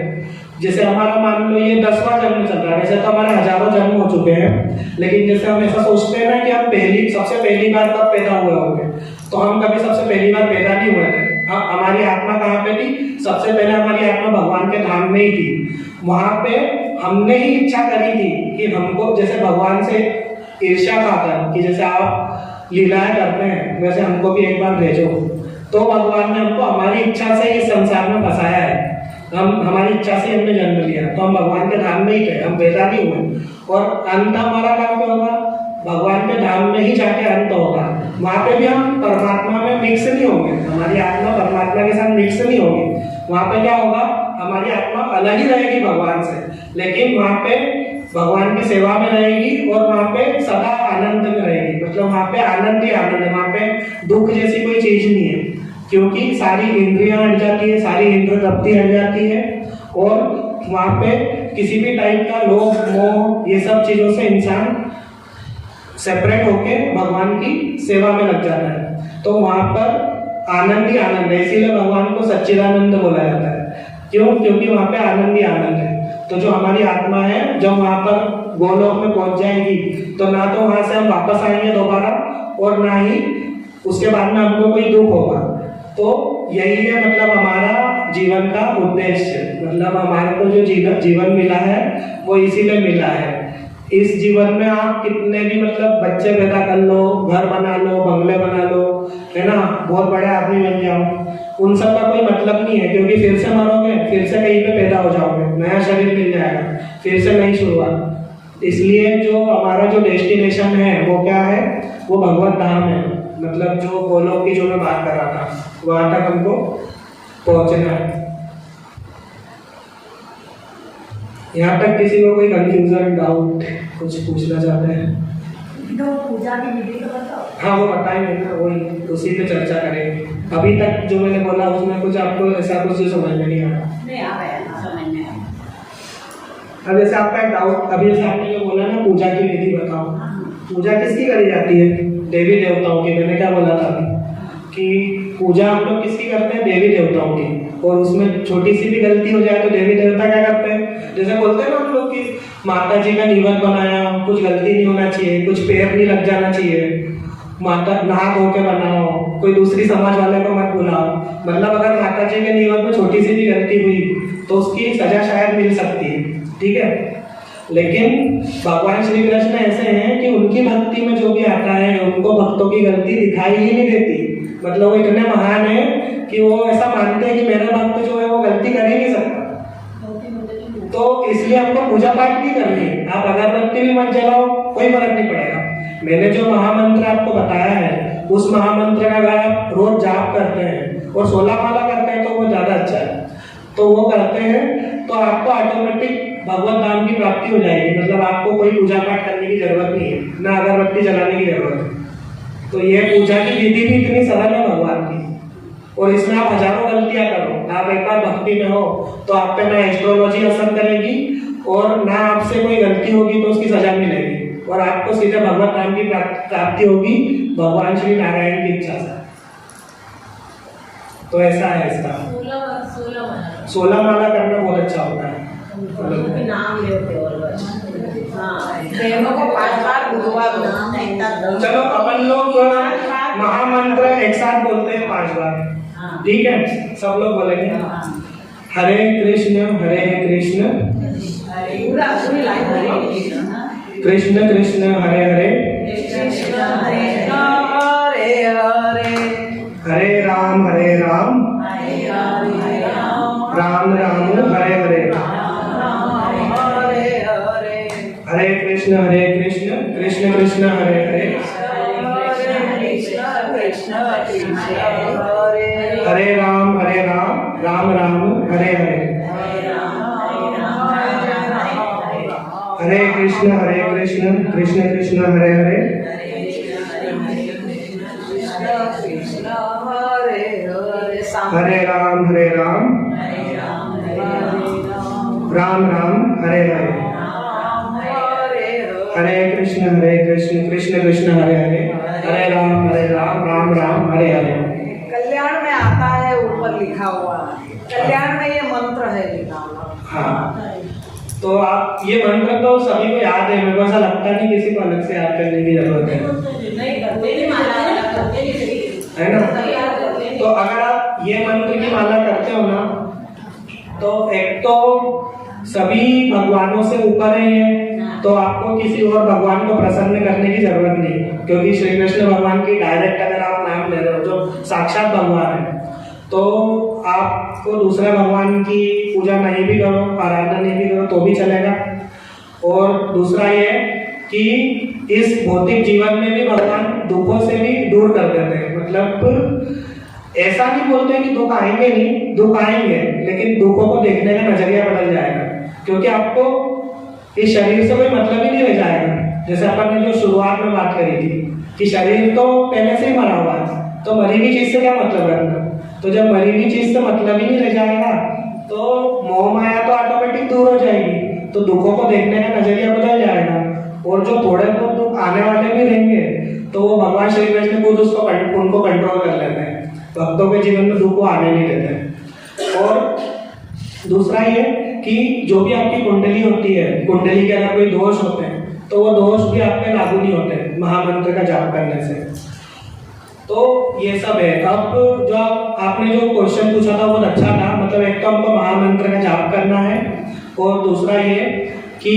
जैसे हमारा मान लो ये 10वां जन्म चल रहा है, वैसे तो हमारे हजारों जन्म हो चुके हैं, लेकिन जैसे हम ऐसा सोचते हैं ना कि हम सबसे पहली बार कब पैदा हुए होंगे, तो हम कभी सबसे पहली बार पैदा नहीं हुए थे। हमारी आत्मा कहाँ पे थी? सबसे पहले हमारी आत्मा भगवान के धाम में ही थी। वहां पे हमने ही इच्छा करी थी कि हमको, जैसे भगवान से ईर्ष्या खाकर कि जैसे आप लीलाएं करते हैं वैसे हमको भी एक बार भेजो, तो भगवान ने हमको हमारी इच्छा से इस संसार में फंसाया है। हमारी इच्छा से हमने जन्म लिया, तो हम भगवान के धाम में ही थे, हम पैदा नहीं हुए, और अंत हमारा कहाँ पे होगा? भगवान के धाम में ही जाके अंत होगा। वहाँ पे भी हम परमात्मा में मिक्स नहीं होंगे, हमारी आत्मा परमात्मा के साथ मिक्स नहीं होगी। वहाँ पे क्या होगा? हमारी आत्मा अलग ही रहेगी भगवान से, लेकिन वहाँ पे भगवान की सेवा में रहेगी और वहाँ पे सदा आनंद में रहेगी। मतलब वहाँ पे आनंद ही आनंद है, वहाँ पे दुख जैसी कोई चीज नहीं है, क्योंकि सारी इंद्रियां हट जाती है, सारी इंद्रिय तृप्ति हट जाती है और वहाँ पे किसी भी टाइप का लोभ मोह ये सब चीजों से इंसान सेपरेट होके भगवान की सेवा में लग जाता है। तो वहाँ पर आनंद ही आनंद है, इसीलिए भगवान को सच्चिदानंद बोला जाता है। क्यों? क्योंकि वहाँ पे आनंद ही आनंद है। तो जो हमारी आत्मा है जब वहाँ पर गोलोक में पहुंच जाएगी तो ना तो वहाँ से हम वापस आएंगे दोबारा और ना ही उसके बाद में हमको कोई दुख होगा। तो यही है मतलब हमारा जीवन का उद्देश्य, मतलब हमारे को जो जीवन मिला है वो इसीलिए मिला है। इस जीवन में आप कितने भी मतलब बच्चे पैदा कर लो, घर बना लो, बंगले बना लो, है ना, बहुत बड़े आदमी बन जाओ, उन सब का कोई मतलब नहीं है, क्योंकि फिर से मरोगे, फिर से कहीं पे पैदा हो जाओगे, नया शरीर मिल जाएगा, फिर से नई शुरुआत। इसलिए जो हमारा जो डेस्टिनेशन है वो क्या है, वो भगवत धाम है। मतलब जो गोलोक की जो मैं बात कर रहा था वहां तक हमको पहुंचना है। यहाँ तक किसी को कोई कंफ्यूजन डाउट कुछ पूछना चाहते हैं? तो पूजा की विधि तो बताओ। हाँ वो बताएंगे ना, वही उसी पे चर्चा करेंगे। अभी तक जो मैंने बोला उसमें कुछ आपको ऐसा कुछ समझ में नहीं आया? नहीं आ गया ना, समझ में आया। अब जैसे आपका डाउट, अभी जैसे आपने जो बोला ना पूजा की विधि बताओ, पूजा किसकी करी जाती है? देवी देवताओं की। मैंने क्या बोला था अभी कि पूजा हम लोग किसकी करते हैं? देवी देवताओं की। और उसमें छोटी सी भी गलती हो जाए तो देवी देवता क्या करते हैं? जैसे बोलते हैं ना हम लोग कि माता जी का नीवत बनाया, कुछ गलती नहीं होना चाहिए, कुछ पैर नहीं लग जाना चाहिए, माता नहा धो के बनाओ, कोई दूसरी समाज वाले को मत बुलाओ। मतलब अगर माता जी के नीवत में छोटी सी भी गलती हुई तो उसकी सजा शायद मिल सकती है, ठीक है। लेकिन भगवान श्री कृष्ण ऐसे हैं कि उनकी भक्ति में जो भी आता है उनको भक्तों की गलती दिखाई ही नहीं देती। मतलब वो इतने महान है कि वो ऐसा मानते हैं कि मेरा भक्त जो है वो गलती कर ही नहीं सकता। तो इसलिए हमको पूजा पाठ भी करनी है। आप अगरबत्ती भी मत जलाओ, कोई फर्क नहीं पड़ेगा। मैंने जो महामंत्र आपको बताया है उस महामंत्र का अगर आप रोज जाप करते हैं और 16 माला करते हैं तो वो ज्यादा अच्छा है। तो वो करते हैं तो आपको ऑटोमेटिक भगवत धाम की प्राप्ति हो जाएगी। मतलब आपको कोई पूजा पाठ करने की जरूरत नहीं है, ना अगरबत्ती जलाने की जरूरत है। तो ये पूजा की विधि भी इतनी सरल है भगवान की, और इसमें आप हजारों गलतियां करो, आप एक बार भक्ति में हो तो आप पे ना एस्ट्रोलॉजी असर करेगी और ना आपसे कोई गलती होगी तो उसकी सजा मिलेगी, और आपको सीधे भगवत धाम की प्राप्ति होगी भगवान श्री नारायण की इच्छा से। तो ऐसा है इसका 16 माला करना बहुत अच्छा होता है। नाम लेते और को 5 बार बुधवार नाम नहीं था। चलो अपन लोग महामंत्र एक साथ बोलते हैं 5 बार, ठीक है? सब लोग बोलेंगे हरे कृष्ण पूरा पूरी लाइन कृष्ण कृष्ण हरे हरे हरे राम राम राम हरे हरे हरे कृष्ण कृष्ण कृष्ण हरे हरे हरे राम राम राम हरे हरे हरे कृष्ण कृष्ण कृष्ण हरे हरे हरे राम राम राम हरे हरे हरे कृष्ण कृष्ण कृष्ण हरे हरे हरे राम राम राम हरे हरे। कल्याण में आता है ऊपर लिखा हुआ, कल्याण में ये मंत्र है लिखा हुआ। हाँ, तो आप ये मंत्र तो सभी को याद है, मेरे को ऐसा लगता नहीं किसी को अलग से याद करने की जरूरत है ना। तो अगर आप ये मंत्र की माला करते हो ना तो एक तो सभी भगवानों से ऊपर है ये, तो आपको किसी और भगवान को प्रसन्न करने की जरूरत नहीं, क्योंकि श्री कृष्ण भगवान की डायरेक्ट अगर आप नाम ले रहे हो जो साक्षात भगवान है, तो आपको दूसरे भगवान की पूजा नहीं भी करो, आराधना नहीं भी करो तो भी चलेगा। और दूसरा ये कि इस भौतिक जीवन में भी भगवान दुखों से भी दूर कर देते हैं। मतलब ऐसा नहीं बोलते कि दुख आएंगे नहीं, दुख आएंगे, लेकिन दुखों को देखने का नजरिया बदल जाएगा, क्योंकि आपको इस शरीर से कोई मतलब ही नहीं रह जाएगा। जैसे अपन ने जो शुरुआत में बात करी थी कि शरीर तो पहले से ही मरा हुआ है, तो मरी हुई चीज से क्या मतलब रखना। तो जब मरी हुई चीज से मतलब ही नहीं रह जाएगा तो मोह माया तो ऑटोमेटिक दूर हो जाएगी, तो दुखों को देखने का नजरिया बदल जाएगा, और जो थोड़े बहुत दुख आने वाले भी रहेंगे तो वो भगवान श्री कृष्ण खुद उनको कंट्रोल कर लेते हैं, भक्तों के जीवन में दुख को आने नहीं देते। और दूसरा ये कि जो भी आपकी कुंडली होती है, कुंडली के अगर कोई दोष होते हैं तो वो दोष भी आप पे लागू नहीं होते महामंत्र का जाप करने से। तो ये सब है। अब जो आपने जो क्वेश्चन पूछा था वो बहुत अच्छा था, मतलब एक तो हमको महामंत्र का जाप करना है, और दूसरा ये कि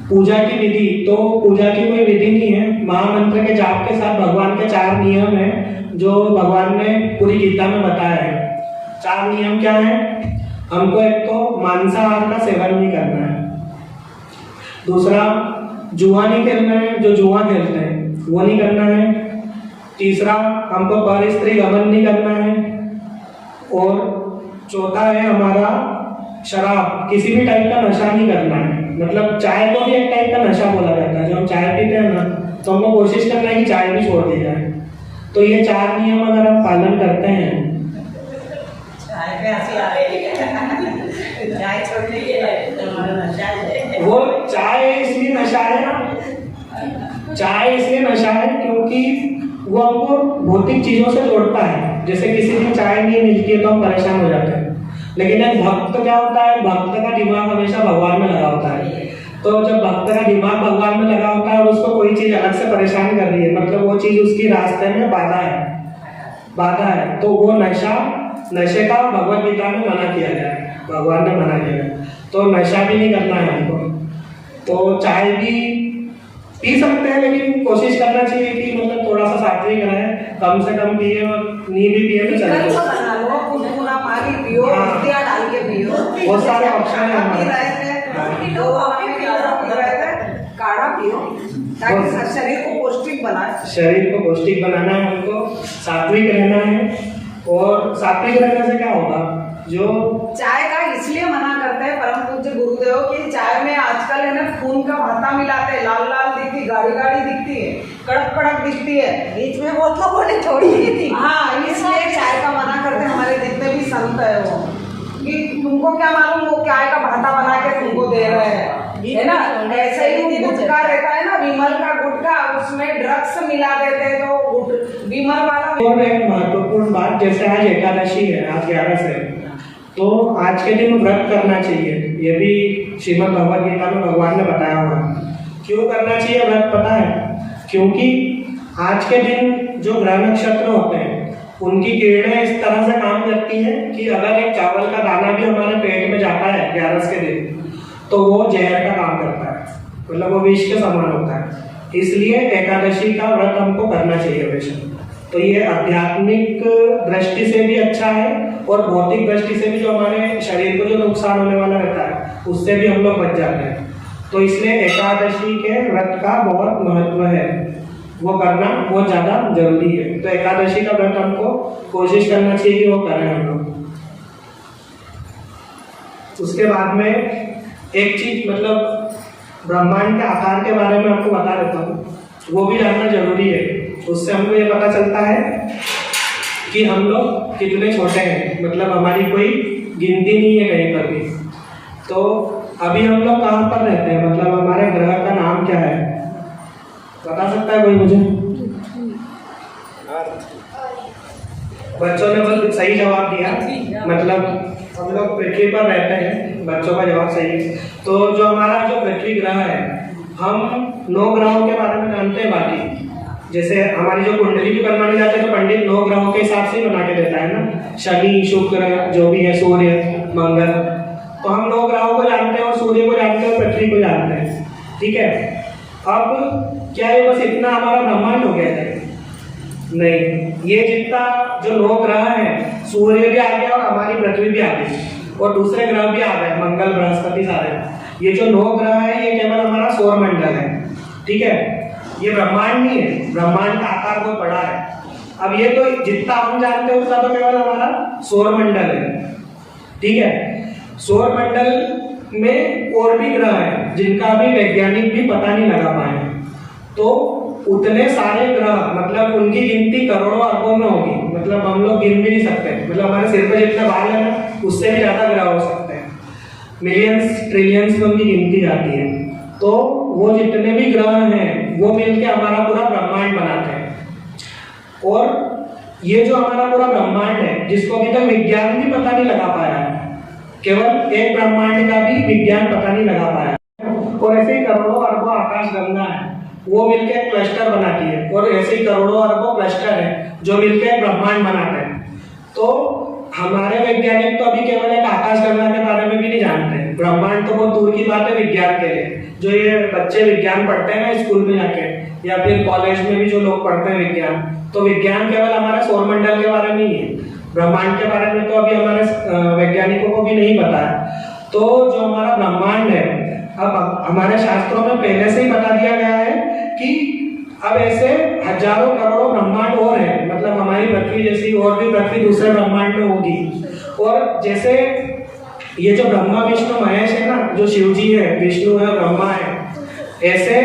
पूजा की विधि, तो पूजा की कोई विधि नहीं है। महामंत्र के जाप के साथ भगवान के 4 नियम हैं जो भगवान ने पूरी गीता में बताया है। 4 नियम क्या है? हमको एक तो मांसाहार का सेवन नहीं करना है, दूसरा जुआ नहीं खेलना है, जो जुआ खेलते हैं वो नहीं करना है, तीसरा हमको पर स्त्री गमन नहीं करना है, और चौथा है हमारा शराब, किसी भी टाइप का नशा नहीं करना है। मतलब चाय को भी एक टाइप का नशा बोला जाता है, जब हम चाय पीते हैं ना तो हमको कोशिश करना है कि चाय भी छोड़ दी जाए। तो ये 4 नियम अगर हम पालन करते हैं, चाय पे हंसी आ रही है, चाय छोड़ने के लिए वो चाय इसलिए नशा है ना, चाय इसलिए नशा है क्योंकि वो हमको भौतिक चीजों से जोड़ता है। जैसे किसी दिन चाय नहीं मिलती है तो हम परेशान हो जाते हैं, लेकिन एक भक्त क्या होता है, भक्त का दिमाग हमेशा भगवान में लगा होता है। तो जब भक्त का दिमाग भगवान में लगा होता है और उसको कोई चीज अलग से परेशान कर रही है, मतलब वो चीज उसकी रास्ते में बाधा है, तो वो नशे का भगवत गीता में मना किया गया है, भगवान ने मना किया है। तो नशा भी नहीं करना है हमको। तो चाय भी पी सकते हैं, लेकिन कोशिश करना चाहिए कि मतलब थोड़ा सा सात्विक रहे, कम से कम पिए, और नी भी पिए तो चलेगा। बना लो, गुनगुना पानी पियो, हल्दियाँ डाल के पियो, बहुत सारे ऑप्शन है हमारे। काढ़ा पियो ताकि शरीर को पौष्टिक बनाए। शरीर को पौष्टिक बनाना है, हमको सात्विक रहना है। और सात्विक रहने से क्या होगा, जो चाय का इसलिए मना करते हैं परम पूज्य गुरुदेव कि चाय में आजकल है ना खून का भाता मिलाते हैं, लाल लाल दिखती, गाढ़ी दिखती है, कड़क दिखती है, बीच में बहुत लोगों ने छोड़ी थी। हाँ, इसलिए चाय का मना करते हैं हमारे जितने भी संत है वो, कि तुमको क्या मालूम वो चाय का भाता बना के तुमको दे रहे हैं, है ना। ऐसे ही गुटखा रहता है ना, विमल का गुटखा, उसमें ड्रग्स मिला देते हैं तो विमल वाला। और एक महत्वपूर्ण बात, जैसे आज एकादशी है, आज 11 से, तो आज के दिन व्रत करना चाहिए। ये भी श्रीमद् भगवद गीता में भगवान ने बताया हुआ। क्यों करना चाहिए व्रत पता है? क्योंकि आज के दिन जो ग्रह नक्षत्र होते हैं उनकी किरणें इस तरह से काम करती हैं कि अगर एक चावल का दाना भी हमारे पेट में जाता है 11 के दिन तो वो जहर का काम करता है, मतलब वो विष के समान होता है। इसलिए एकादशी का व्रत हमको करना चाहिए हमेशा। तो ये आध्यात्मिक दृष्टि से भी अच्छा है और भौतिक दृष्टि से भी, जो हमारे शरीर को जो नुकसान होने वाला रहता है उससे भी हम लोग बच जाते हैं। तो इसलिए एकादशी के व्रत का बहुत महत्व है, वो करना बहुत ज़्यादा जरूरी है। तो एकादशी का व्रत हमको कोशिश करना चाहिए कि वो करें हम लोग। उसके बाद में एक चीज, मतलब ब्रह्मांड के आकार के बारे में आपको बता देता हूँ, वो भी जानना जरूरी है। उससे हमको ये पता चलता है कि हम लोग कितने छोटे हैं, मतलब हमारी कोई गिनती नहीं है कहीं पर भी। तो अभी हम लोग कहाँ पर रहते हैं, मतलब हमारे ग्रह का नाम क्या है, बता सकता है कोई मुझे? बच्चों ने बहुत सही जवाब दिया, मतलब हम लोग पृथ्वी पर रहते हैं, बच्चों का जवाब सही है। तो जो हमारा जो पृथ्वी ग्रह है, हम 9 ग्रहों के बारे में जानते हैं। बाकी जैसे हमारी जो कुंडली भी बनवाने जाते हैं तो पंडित 9 ग्रहों के हिसाब से ही बना के देता है ना, शनि शुक्र जो भी है, सूर्य मंगल, तो हम 9 ग्रहों को जानते हैं और सूर्य को जानते हैं और पृथ्वी को जानते हैं, ठीक है। अब क्या ये बस इतना हमारा ब्रह्मांड हो गया है? नहीं, ये जितना जो 9 ग्रह हैं, सूर्य भी आ गया और हमारी पृथ्वी भी आ गई और दूसरे ग्रह भी आ गए, मंगल बृहस्पति सारे। ये जो 9 ग्रह है ये केवल हमारा सौर मंडल है, ठीक है, ये ब्रह्मांड नहीं है। ब्रह्मांड का आकार बहुत बड़ा है। अब ये तो जितना हम जानते हैं उतना तो केवल हमारा सौर मंडल है, ठीक है। सौर मंडल में और भी ग्रह हैं जिनका अभी वैज्ञानिक भी पता नहीं लगा पाए हैं। तो उतने सारे ग्रह, मतलब उनकी गिनती करोड़ों अरबों में होगी, मतलब हम लोग गिन भी नहीं सकते। मतलब हमारे सिर पे जितने बाल है ना, उससे भी ज्यादा ग्रह हो सकते हैं। मिलियंस ट्रिलियंस में उनकी गिनती जाती है। तो वो जितने भी ग्रह हैं वो मिलके हमारा पूरा ब्रह्मांड बनाते हैं। और ये जो हमारा पूरा ब्रह्मांड है, जिसको अभी तक विज्ञान भी पता नहीं लगा पाया है, केवल एक ब्रह्मांड का भी विज्ञान पता नहीं लगा पाया है। और ऐसे ही करोड़ों अरबों आकाश गंगा है, वो मिलकर एक क्लस्टर बनाती है। और ऐसे ही करोड़ों अरबों क्लस्टर है जो मिलकर एक ब्रह्मांड बनाते हैं। तो हमारे वैज्ञानिक तो अभी केवल एक आकाश गंगा के बारे में भी नहीं जानते। ब्रह्मांड तो बहुत दूर की बात है विज्ञान के लिए। जो ये बच्चे विज्ञान पढ़ते हैं ना स्कूल में जाके, या फिर कॉलेज में भी जो लोग पढ़ते हैं विज्ञान, तो विज्ञान केवल हमारे सौरमंडल के बारे में ही है। ब्रह्मांड के बारे में तो अभी हमारे वैज्ञानिकों को भी नहीं पता है। तो जो हमारा ब्रह्मांड है, अब हमारे शास्त्रों में पहले से ही बता दिया गया है कि अब ऐसे हजारों करोड़ों ब्रह्मांड और है, मतलब हमारी पृथ्वी जैसी और भी पृथ्वी दूसरे ब्रह्मांड में होगी। और जैसे ये जो ब्रह्मा विष्णु महेश है ना, जो शिव जी है, विष्णु है, ब्रह्मा है, ऐसे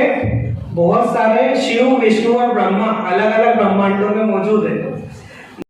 बहुत सारे शिव विष्णु और ब्रह्मा अलग अलग ब्रह्मांडों में मौजूद है।